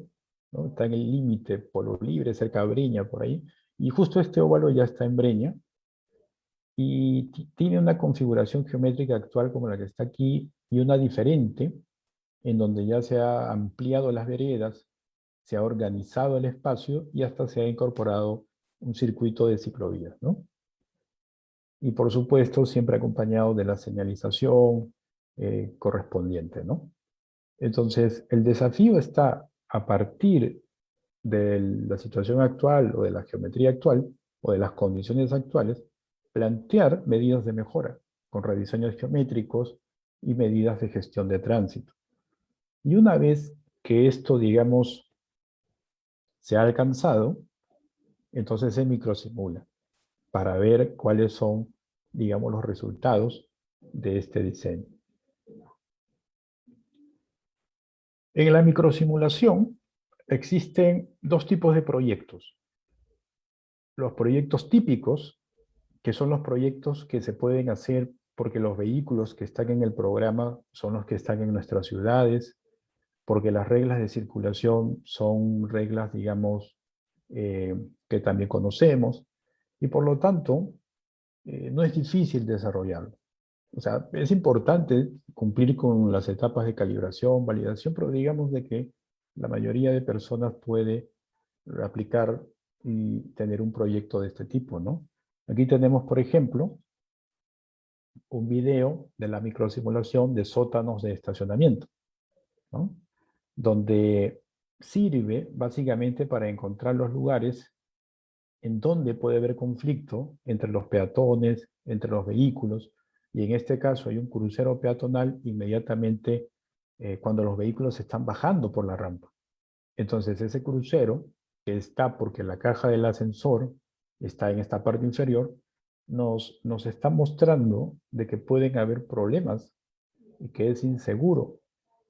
¿no? Está en el límite Polo Libre, cerca de Breña, por ahí, y justo este óvalo ya está en Breña, y tiene una configuración geométrica actual como la que está aquí, y una diferente, en donde ya se ha ampliado las veredas, se ha organizado el espacio, y hasta se ha incorporado un circuito de ciclovías, ¿no? Y por supuesto, siempre acompañado de la señalización correspondiente, ¿no? Entonces, el desafío está a partir de la situación actual o de la geometría actual o de las condiciones actuales, plantear medidas de mejora con rediseños geométricos y medidas de gestión de tránsito. Y una vez que esto, digamos, se ha alcanzado, entonces se microsimula para ver cuáles son, digamos, los resultados de este diseño. En la microsimulación existen dos tipos de proyectos. Los proyectos típicos, que son los proyectos que se pueden hacer porque los vehículos que están en el programa son los que están en nuestras ciudades, porque las reglas de circulación son reglas, digamos, que también conocemos, y por lo tanto, no es difícil desarrollarlo. O sea, es importante cumplir con las etapas de calibración, validación, pero digamos de que la mayoría de personas puede aplicar y tener un proyecto de este tipo, ¿no? Aquí tenemos, por ejemplo, un video de la microsimulación de sótanos de estacionamiento, ¿no? Donde sirve básicamente para encontrar los lugares en donde puede haber conflicto entre los peatones, entre los vehículos, y en este caso hay un crucero peatonal inmediatamente cuando los vehículos están bajando por la rampa. Entonces ese crucero, que está porque la caja del ascensor está en esta parte inferior, nos está mostrando de que pueden haber problemas y que es inseguro.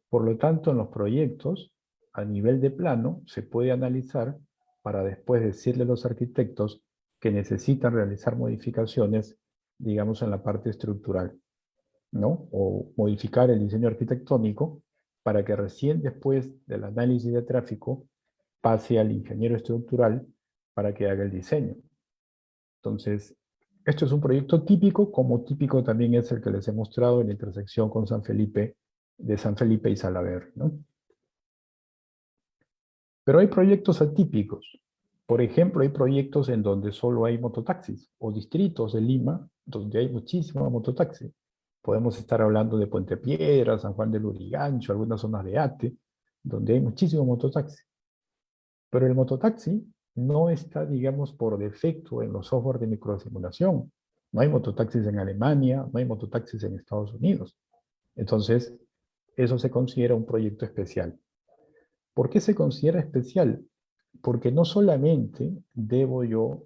Por lo tanto, en los proyectos, a nivel de plano, se puede analizar para después decirle a los arquitectos que necesitan realizar modificaciones, digamos, en la parte estructural, ¿no? O modificar el diseño arquitectónico para que recién después del análisis de tráfico pase al ingeniero estructural para que haga el diseño. Entonces, esto es un proyecto típico, como típico también es el que les he mostrado en la intersección con San Felipe, de San Felipe y Salaberry, ¿no? Pero hay proyectos atípicos. Por ejemplo, hay proyectos en donde solo hay mototaxis, o distritos de Lima donde hay muchísimo mototaxi. Podemos estar hablando de Puente Piedra, San Juan del Lurigancho, algunas zonas de Ate, donde hay muchísimo mototaxi. Pero el mototaxi no está, digamos, por defecto en los software de microsimulación. No hay mototaxis en Alemania, no hay mototaxis en Estados Unidos. Entonces, eso se considera un proyecto especial. ¿Por qué se considera especial? Porque no solamente debo yo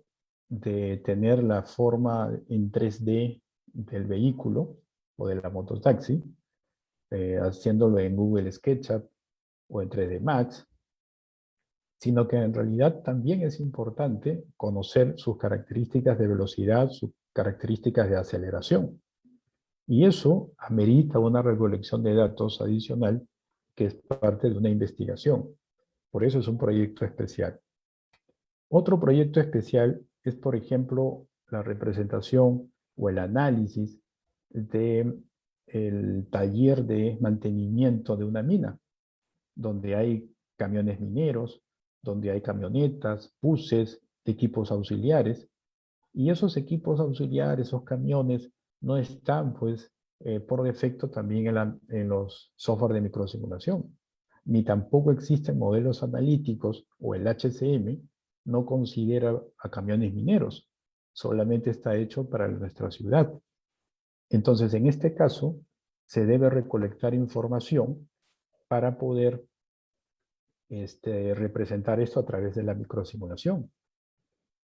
de tener la forma en 3D del vehículo o de la mototaxi, haciéndolo en Google SketchUp o en 3D Max, sino que en realidad también es importante conocer sus características de velocidad, sus características de aceleración. Y eso amerita una recolección de datos adicional que es parte de una investigación. Por eso es un proyecto especial. Otro proyecto especial es, por ejemplo, la representación o el análisis del taller de mantenimiento de una mina, donde hay camiones mineros, donde hay camionetas, buses, equipos auxiliares, y esos equipos auxiliares, esos camiones, no están, pues, por defecto también en los software de microsimulación, ni tampoco existen modelos analíticos o el HCM no considera a camiones mineros, solamente está hecho para nuestra ciudad. Entonces, en este caso, se debe recolectar información para poder representar esto a través de la microsimulación.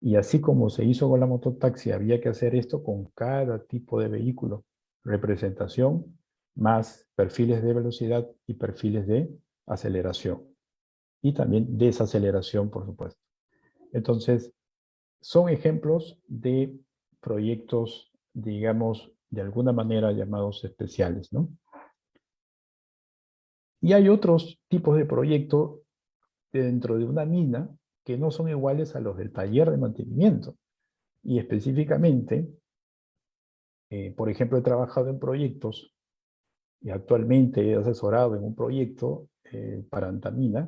Y así como se hizo con la mototaxi, había que hacer esto con cada tipo de vehículo. Representación más perfiles de velocidad y perfiles de aceleración. Y también desaceleración, por supuesto. Entonces, son ejemplos de proyectos, digamos, de alguna manera llamados especiales, ¿no? Y hay otros tipos de proyectos dentro de una mina que no son iguales a los del taller de mantenimiento. Y específicamente, por ejemplo, he trabajado en proyectos y actualmente he asesorado en un proyecto para Antamina,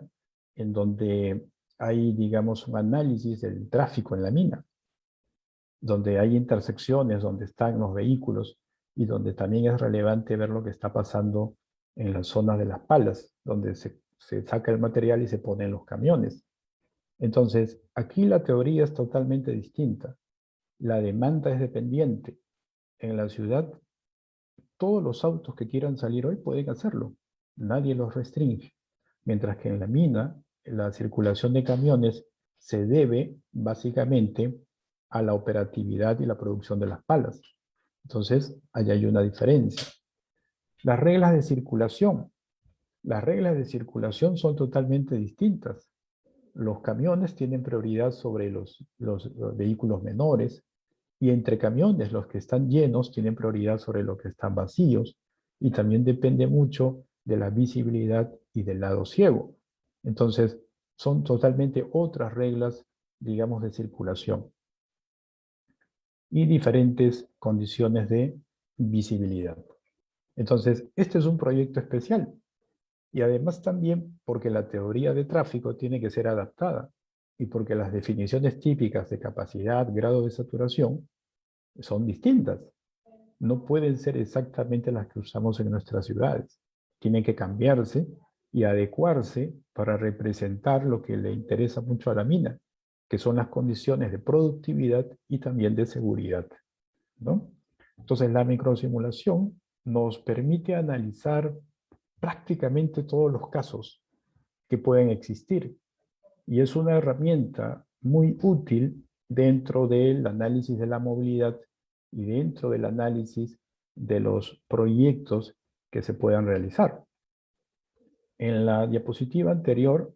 en donde hay, digamos, un análisis del tráfico en la mina, donde hay intersecciones, donde están los vehículos y donde también es relevante ver lo que está pasando en la zona de las palas, donde se saca el material y se pone en los camiones. Entonces, aquí la teoría es totalmente distinta. La demanda es dependiente. En la ciudad, todos los autos que quieran salir hoy pueden hacerlo. Nadie los restringe. Mientras que en la mina, la circulación de camiones se debe básicamente a la operatividad y la producción de las palas. Entonces, allá hay una diferencia. Las reglas de circulación. Las reglas de circulación son totalmente distintas. Los camiones tienen prioridad sobre los vehículos menores, y entre camiones los que están llenos tienen prioridad sobre los que están vacíos, y también depende mucho de la visibilidad y del lado ciego. Entonces, son totalmente otras reglas, digamos, de circulación y diferentes condiciones de visibilidad. Entonces, este es un proyecto especial, y además también porque la teoría de tráfico tiene que ser adaptada, y porque las definiciones típicas de capacidad, grado de saturación, son distintas. No pueden ser exactamente las que usamos en nuestras ciudades. Tienen que cambiarse y adecuarse para representar lo que le interesa mucho a la mina, que son las condiciones de productividad y también de seguridad, ¿no? Entonces, la microsimulación nos permite analizar prácticamente todos los casos que pueden existir, y es una herramienta muy útil dentro del análisis de la movilidad y dentro del análisis de los proyectos que se puedan realizar. En la diapositiva anterior,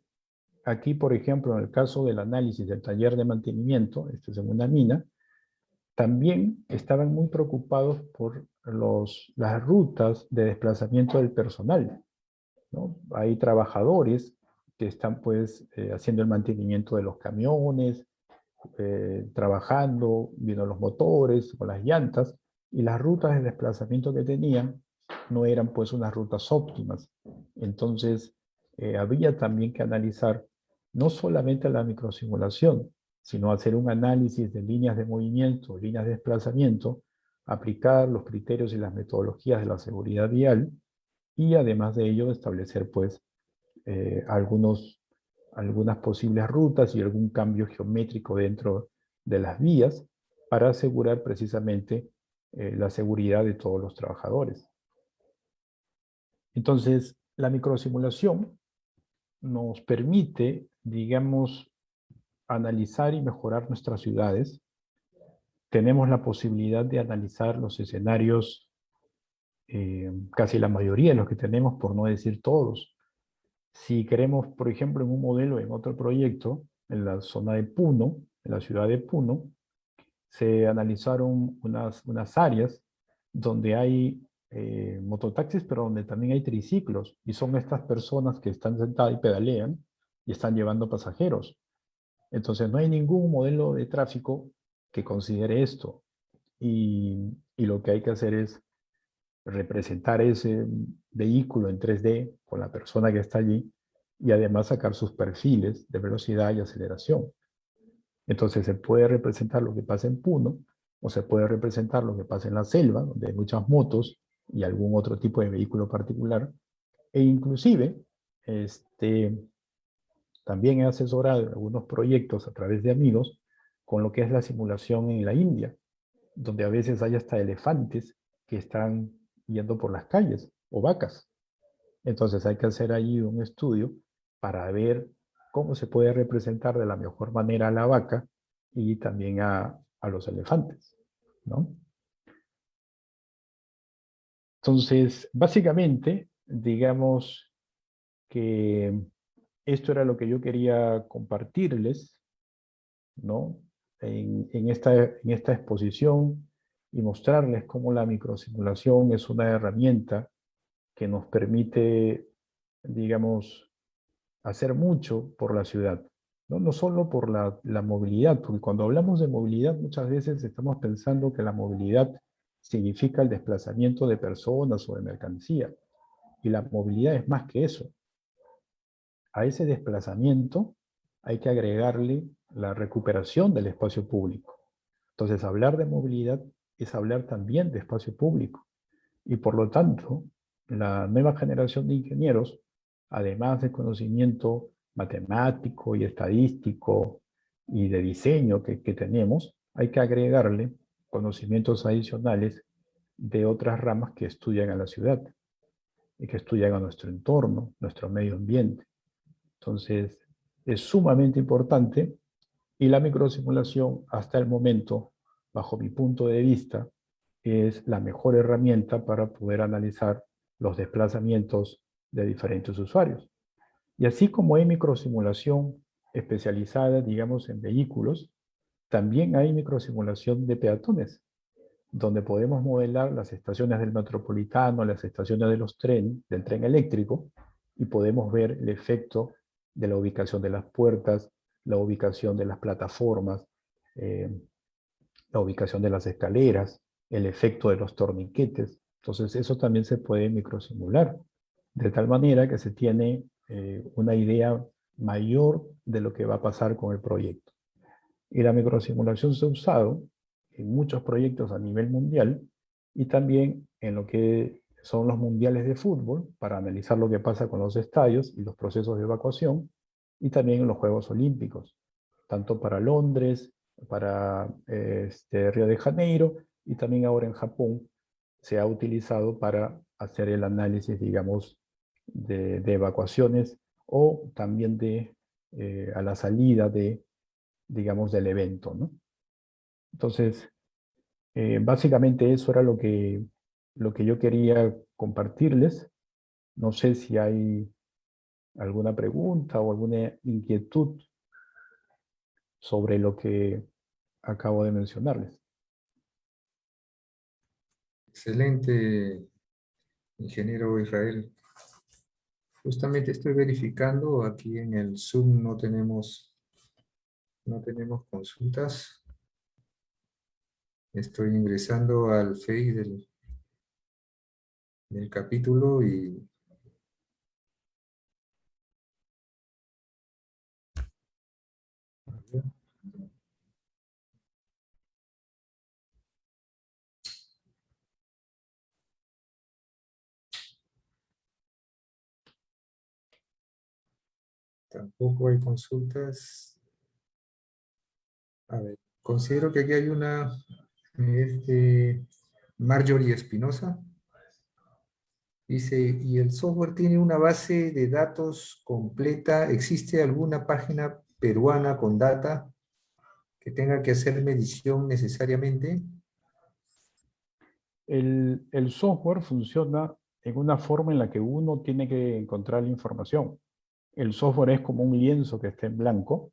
aquí por ejemplo en el caso del análisis del taller de mantenimiento, este es en una mina, también estaban muy preocupados por las rutas de desplazamiento del personal, ¿no? Hay trabajadores que están pues haciendo el mantenimiento de los camiones, trabajando, viendo los motores o las llantas, y las rutas de desplazamiento que tenían no eran pues unas rutas óptimas. Entonces, había también que analizar no solamente la microsimulación, sino hacer un análisis de líneas de movimiento, líneas de desplazamiento, aplicar los criterios y las metodologías de la seguridad vial, y además de ello establecer pues algunas posibles rutas y algún cambio geométrico dentro de las vías para asegurar precisamente la seguridad de todos los trabajadores. Entonces, la microsimulación nos permite, digamos, analizar y mejorar nuestras ciudades. Tenemos la posibilidad de analizar los escenarios, casi la mayoría de los que tenemos, por no decir todos. Si queremos, por ejemplo, en un modelo, en otro proyecto, en la zona de Puno, en la ciudad de Puno, se analizaron unas áreas donde hay mototaxis, pero donde también hay triciclos, y son estas personas que están sentadas y pedalean y están llevando pasajeros. Entonces no hay ningún modelo de tráfico que considere esto, y lo que hay que hacer es representar ese vehículo en 3D con la persona que está allí, y además sacar sus perfiles de velocidad y aceleración. Entonces se puede representar lo que pasa en Puno, o se puede representar lo que pasa en la selva, donde hay muchas motos y algún otro tipo de vehículo particular, e inclusive también he asesorado algunos proyectos a través de amigos con lo que es la simulación en la India, donde a veces hay hasta elefantes que están yendo por las calles, o vacas. Entonces hay que hacer ahí un estudio para ver cómo se puede representar de la mejor manera a la vaca y también a los elefantes, ¿no? Entonces, básicamente, digamos que esto era lo que yo quería compartirles, ¿no? En esta exposición, y mostrarles cómo la microsimulación es una herramienta que nos permite, digamos, hacer mucho por la ciudad, ¿no? No solo por la movilidad, porque cuando hablamos de movilidad muchas veces estamos pensando que la movilidad significa el desplazamiento de personas o de mercancía, y la movilidad es más que eso. A ese desplazamiento hay que agregarle la recuperación del espacio público. Entonces, hablar de movilidad es hablar también de espacio público, y por lo tanto, la nueva generación de ingenieros, además del conocimiento matemático y estadístico y de diseño que tenemos, hay que agregarle conocimientos adicionales de otras ramas que estudian a la ciudad y que estudian a nuestro entorno, nuestro medio ambiente. Entonces, es sumamente importante y la microsimulación hasta el momento, bajo mi punto de vista, es la mejor herramienta para poder analizar los desplazamientos de diferentes usuarios. Y así como hay microsimulación especializada, digamos, en vehículos, también hay microsimulación de peatones, donde podemos modelar las estaciones del metropolitano, las estaciones de los del tren eléctrico, y podemos ver el efecto de la ubicación de las puertas, la ubicación de las plataformas, eh, la ubicación de las escaleras, el efecto de los torniquetes. Entonces eso también se puede microsimular, de tal manera que se tiene una idea mayor de lo que va a pasar con el proyecto. Y la microsimulación se ha usado en muchos proyectos a nivel mundial y también en lo que son los mundiales de fútbol para analizar lo que pasa con los estadios y los procesos de evacuación, y también en los Juegos Olímpicos, tanto para Londres, para Río de Janeiro, y también ahora en Japón se ha utilizado para hacer el análisis, digamos, de evacuaciones o también a la salida digamos, del evento, ¿no? Entonces, básicamente eso era lo que yo quería compartirles. No sé si hay alguna pregunta o alguna inquietud sobre lo que acabo de mencionarles. Excelente, ingeniero Israel. Justamente estoy verificando, aquí en el Zoom no tenemos consultas. Estoy ingresando al Face del capítulo y tampoco hay consultas. A ver, considero que aquí hay una, Marjorie Espinosa. Dice, ¿y el software tiene una base de datos completa? ¿Existe alguna página peruana con data que tenga que hacer medición necesariamente? El software funciona en una forma en la que uno tiene que encontrar la información. El software es como un lienzo que está en blanco.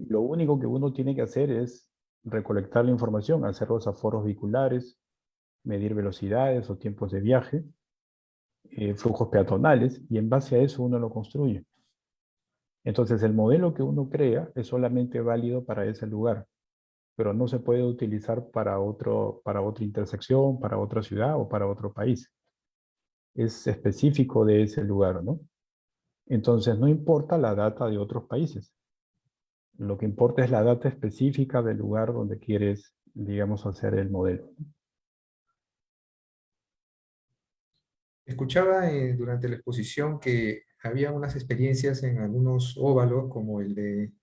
Lo único que uno tiene que hacer es recolectar la información, hacer los aforos vehiculares, medir velocidades o tiempos de viaje, flujos peatonales, y en base a eso uno lo construye. Entonces el modelo que uno crea es solamente válido para ese lugar, pero no se puede utilizar para otra intersección, para otra ciudad o para otro país. Es específico de ese lugar, ¿no? Entonces no importa la data de otros países. Lo que importa es la data específica del lugar donde quieres, digamos, hacer el modelo. Escuchaba durante la exposición que había unas experiencias en algunos óvalos, como el de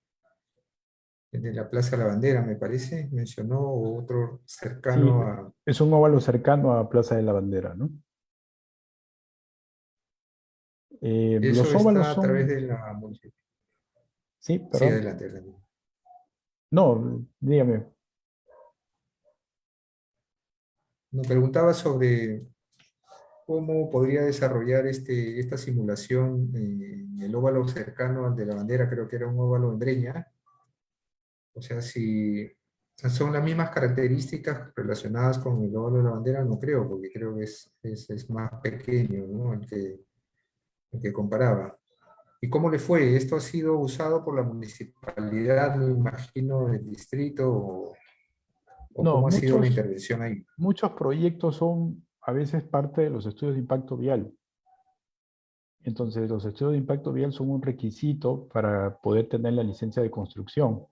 la Plaza La Bandera, me parece, mencionó, o otro Sí, cercano a... es un óvalo cercano a Plaza de la Bandera, ¿no? Eso Los óvalos está a través son... de la municipalidad. Sí, Sí, perdón. adelante, adelante. No, dígame. Nos preguntaba sobre cómo podría desarrollar esta simulación en el óvalo cercano al de la bandera, creo que era un óvalo en Breña. O sea, si son las mismas características relacionadas con el óvalo de la bandera, no creo, porque creo que es más pequeño, ¿no? El que comparaba. ¿Y cómo le fue? ¿Esto ha sido usado por la municipalidad, me imagino, del distrito, o No, cómo ha sido la intervención ahí? muchos proyectos son a veces parte de los estudios de impacto vial. Entonces, los estudios de impacto vial son un requisito para poder tener la licencia de construcción.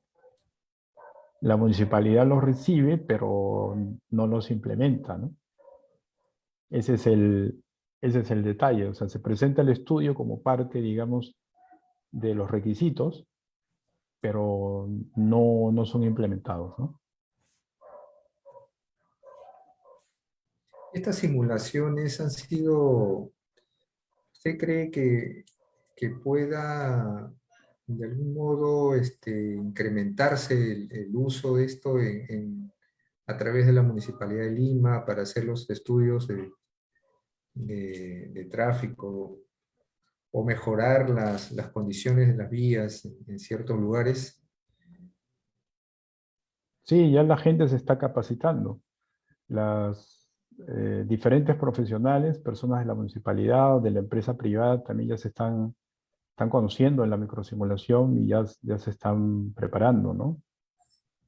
La municipalidad los recibe, pero no los implementa, ¿no? Ese es Ese es el detalle, o sea, se presenta el estudio como parte, digamos, de los requisitos, pero no son implementados, ¿no? Estas simulaciones han sido, ¿usted cree que pueda de algún modo incrementarse el uso de esto a través de la Municipalidad de Lima para hacer los estudios de tráfico o mejorar las condiciones de las vías en ciertos lugares? Sí, ya la gente se está capacitando. Las diferentes profesionales, personas de la municipalidad, de la empresa privada, también ya están conociendo en la microsimulación y ya se están preparando, ¿no?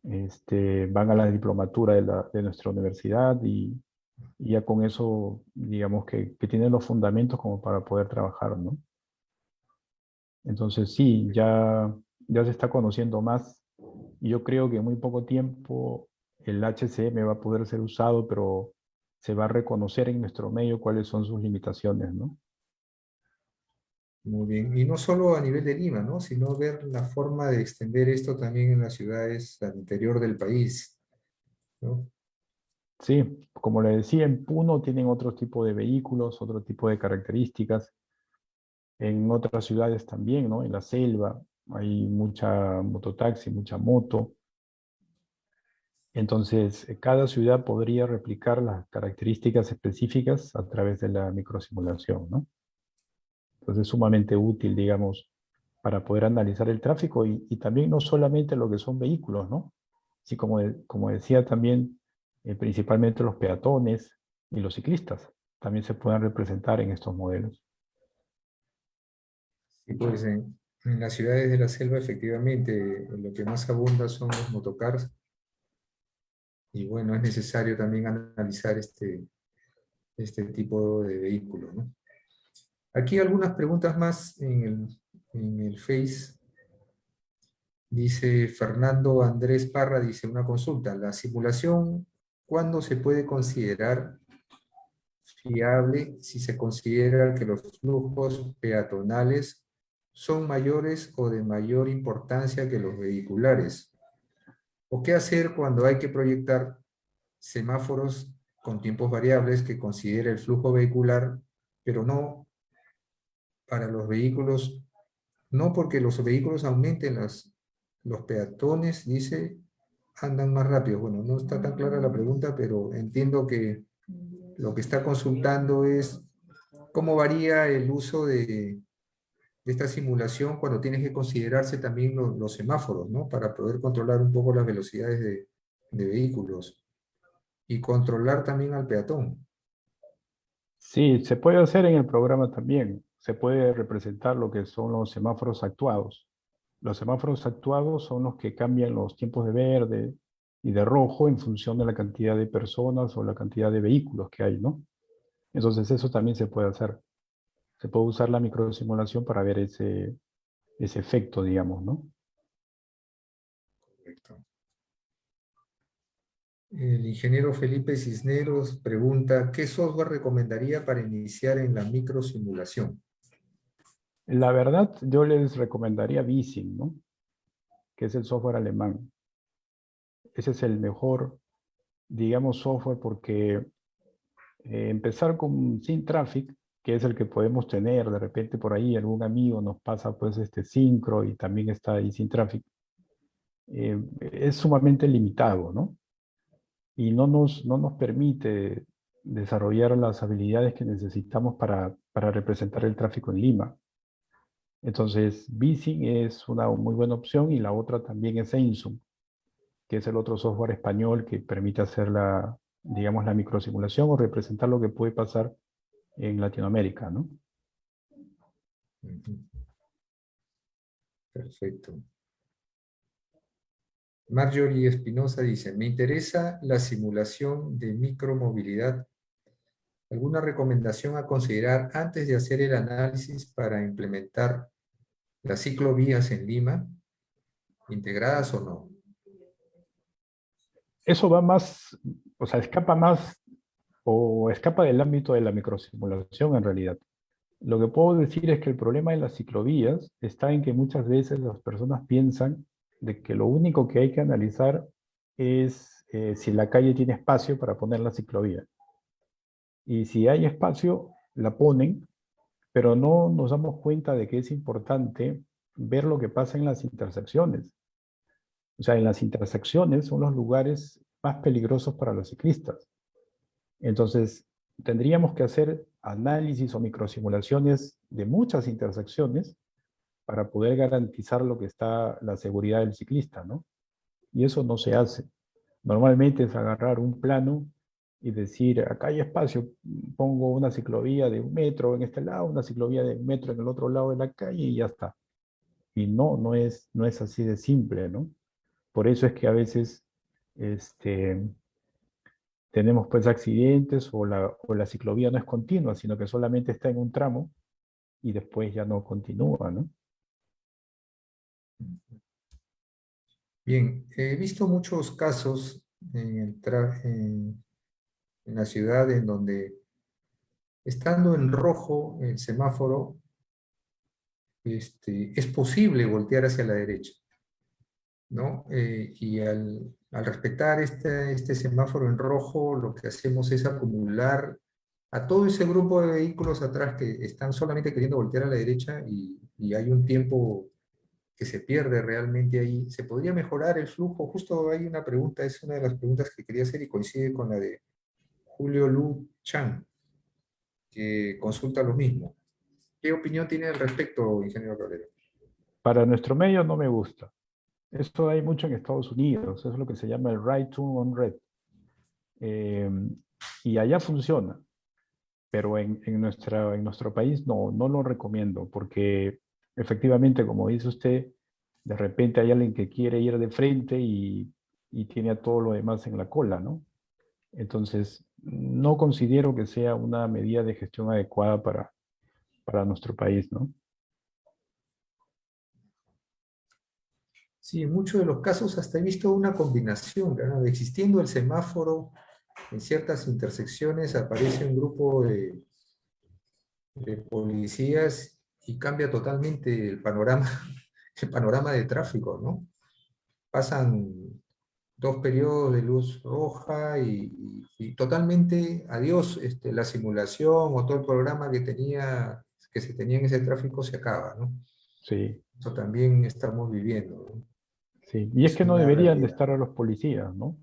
Van a la diplomatura de nuestra universidad y ya con eso, digamos que tienen los fundamentos como para poder trabajar, ¿no? Entonces sí, ya se está conociendo más y yo creo que en muy poco tiempo el HCM va a poder ser usado, pero se va a reconocer en nuestro medio cuáles son sus limitaciones, ¿no? Muy bien. Y no solo a nivel de Lima, ¿no? Sino ver la forma de extender esto también en las ciudades al interior del país, ¿no? Sí, como le decía, en Puno tienen otro tipo de vehículos, otro tipo de características. En otras ciudades también, ¿no? En la selva hay mucha mototaxi, mucha moto. Entonces, cada ciudad podría replicar las características específicas a través de la microsimulación, ¿no? Entonces, es sumamente útil, digamos, para poder analizar el tráfico y también no solamente lo que son vehículos, ¿no? Sí, como decía también, principalmente los peatones y los ciclistas también se pueden representar en estos modelos. Y pues en las ciudades de la selva, efectivamente, lo que más abunda son los motocars. Y bueno, es necesario también analizar este tipo de vehículos, ¿no? Aquí algunas preguntas más en el Face. Dice Fernando Andrés Parra, dice una consulta. ¿La simulación cuándo se puede considerar fiable si se considera que los flujos peatonales son mayores o de mayor importancia que los vehiculares? ¿O qué hacer cuando hay que proyectar semáforos con tiempos variables que considere el flujo vehicular, pero no para los vehículos, no porque los vehículos aumenten los peatones, dice, andan más rápido? Bueno, no está tan clara la pregunta, pero entiendo que lo que está consultando es cómo varía el uso de esta simulación cuando tienes que considerarse también los semáforos, ¿no? Para poder controlar un poco las velocidades de vehículos y controlar también al peatón. Sí, se puede hacer en el programa también. Se puede representar lo que son los semáforos actuados. Los semáforos actuados son los que cambian los tiempos de verde y de rojo en función de la cantidad de personas o la cantidad de vehículos que hay, ¿no? Entonces eso también se puede hacer. Se puede usar la microsimulación para ver ese efecto, digamos, ¿no? Correcto. El ingeniero Felipe Cisneros pregunta, ¿qué software recomendaría para iniciar en la microsimulación? La verdad, yo les recomendaría Vising, ¿no? Que es el software alemán. Ese es el mejor, digamos, software porque empezar con SyncTraffic, que es el que podemos tener, de repente por ahí algún amigo nos pasa pues este Syncro y también está ahí SyncTraffic, es sumamente limitado, ¿no? Y no nos permite desarrollar las habilidades que necesitamos para representar el tráfico en Lima. Entonces, Vising es una muy buena opción y la otra también es Einsum, que es el otro software español que permite hacer digamos, la microsimulación o representar lo que puede pasar en Latinoamérica, ¿no? Ujú. Perfecto. Marjorie Espinosa dice, me interesa la simulación de micromovilidad. ¿Alguna recomendación a considerar antes de hacer el análisis para implementar las ciclovías en Lima, integradas o no? Eso va más, o sea, escapa más o escapa del ámbito de la microsimulación en realidad. Lo que puedo decir es que el problema de las ciclovías está en que muchas veces las personas piensan de que lo único que hay que analizar es si la calle tiene espacio para poner la ciclovía. Y si hay espacio, la ponen, pero no nos damos cuenta de que es importante ver lo que pasa en las intersecciones. O sea, en las intersecciones son los lugares más peligrosos para los ciclistas. Entonces, tendríamos que hacer análisis o microsimulaciones de muchas intersecciones para poder garantizar lo que está la seguridad del ciclista, ¿no? Y eso no se hace. Normalmente es agarrar un plano y decir, acá hay espacio, pongo una ciclovía de 1 metro en este lado, una ciclovía de 1 metro en el otro lado de la calle y ya está. Y no es así de simple, ¿no? Por eso es que a veces tenemos pues accidentes o la ciclovía no es continua, sino que solamente está en un tramo y después ya no continúa, ¿no? Bien, he visto muchos casos en la ciudad en donde, estando en rojo el semáforo, es posible voltear hacia la derecha, ¿no? Y al respetar este semáforo en rojo, lo que hacemos es acumular a todo ese grupo de vehículos atrás que están solamente queriendo voltear a la derecha y hay un tiempo que se pierde realmente ahí. ¿Se podría mejorar el flujo? Justo hay una pregunta, es una de las preguntas que quería hacer y coincide con la de Julio Lu Chan, que consulta lo mismo. ¿Qué opinión tiene al respecto, ingeniero Cabrera? Para nuestro medio no me gusta. Esto hay mucho en Estados Unidos, eso es lo que se llama el right to on red. Eh, y allá funciona, pero en nuestro país no lo recomiendo, porque efectivamente, como dice usted, de repente hay alguien que quiere ir de frente y tiene a todo lo demás en la cola, ¿no? Entonces, no considero que sea una medida de gestión adecuada para nuestro país, ¿no? Sí, en muchos de los casos hasta he visto una combinación, ¿verdad? Existiendo el semáforo, en ciertas intersecciones aparece un grupo de policías y cambia totalmente el panorama, el panorama de tráfico, ¿no? Pasan 2 periodos de luz roja y totalmente adiós, la simulación o todo el programa que se tenía en ese tráfico se acaba, ¿no? Sí, Eso también estamos viviendo, ¿no? sí. Y es Es que no una deberían de realidad. estar a los policías, ¿no?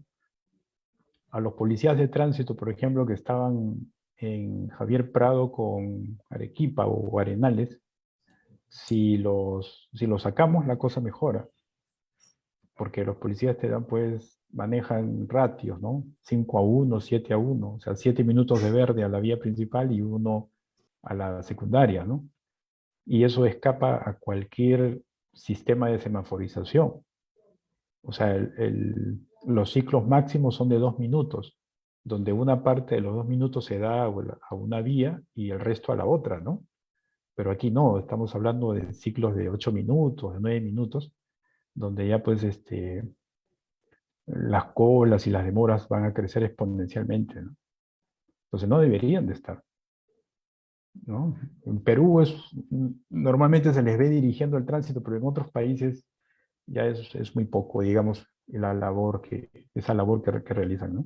A los policías de tránsito, por ejemplo, que estaban en Javier Prado con Arequipa o Arenales, si los sacamos, la cosa mejora, porque los policías te dan, pues, manejan ratios, ¿no? 5-1, 7-1, o sea, 7 minutos de verde a la vía principal y 1 a la secundaria, ¿no? Y eso escapa a cualquier sistema de semaforización. O sea, los ciclos máximos son de 2 minutos, donde una parte de los 2 minutos se da a una vía y el resto a la otra, ¿no? Pero aquí no, estamos hablando de ciclos de 8 minutos, de 9 minutos, donde ya pues las colas y las demoras van a crecer exponencialmente, ¿no? Entonces no deberían de estar, ¿no? En Perú normalmente se les ve dirigiendo el tránsito, pero en otros países ya es muy poco, digamos, esa labor que realizan, ¿no?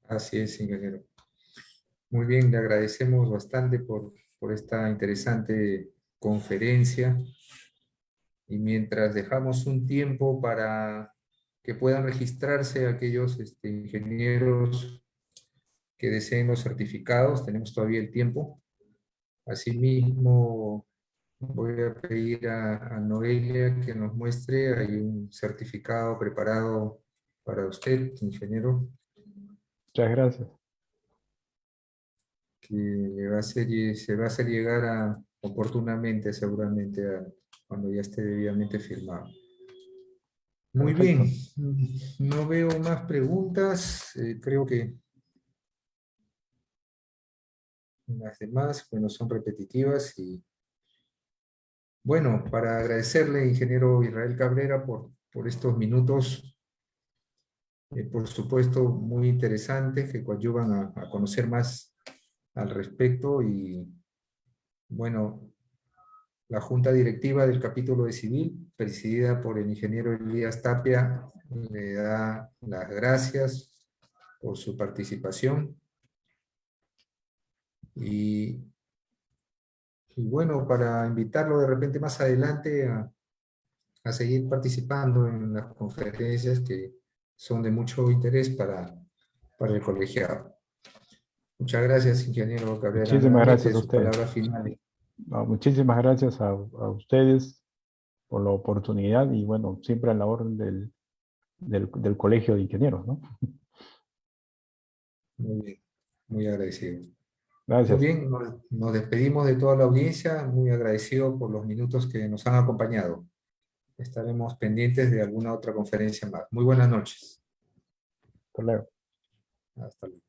Así es, ingeniero. Muy bien, le agradecemos bastante por esta interesante conferencia. Y mientras dejamos un tiempo para que puedan registrarse aquellos ingenieros que deseen los certificados, tenemos todavía el tiempo. Asimismo, voy a pedir a Noelia que nos muestre, hay un certificado preparado para usted, ingeniero, Muchas gracias. que se va a hacer llegar oportunamente, seguramente, cuando ya esté debidamente firmado. Muy bien, Perfecto. no veo más preguntas, creo que las demás, bueno, son repetitivas y bueno, para agradecerle, ingeniero Israel Cabrera, por estos minutos por supuesto, muy interesantes que coadyuvan a conocer más al respecto y, bueno, la Junta Directiva del Capítulo de Civil, presidida por el ingeniero Elías Tapia, le da las gracias por su participación y bueno, para invitarlo de repente más adelante a seguir participando en las conferencias que son de mucho interés para el colegiado. Muchas gracias, ingeniero Cabrera. Muchísimas Nuevamente, gracias a sus ustedes. palabras finales. No, muchísimas gracias a ustedes por la oportunidad y bueno, siempre a la orden del Colegio de Ingenieros, ¿no? Muy bien, muy agradecido. Muy Gracias. bien, nos despedimos de toda la audiencia, muy agradecido por los minutos que nos han acompañado. Estaremos pendientes de alguna otra conferencia más. Muy buenas noches. Hasta luego. Hasta luego.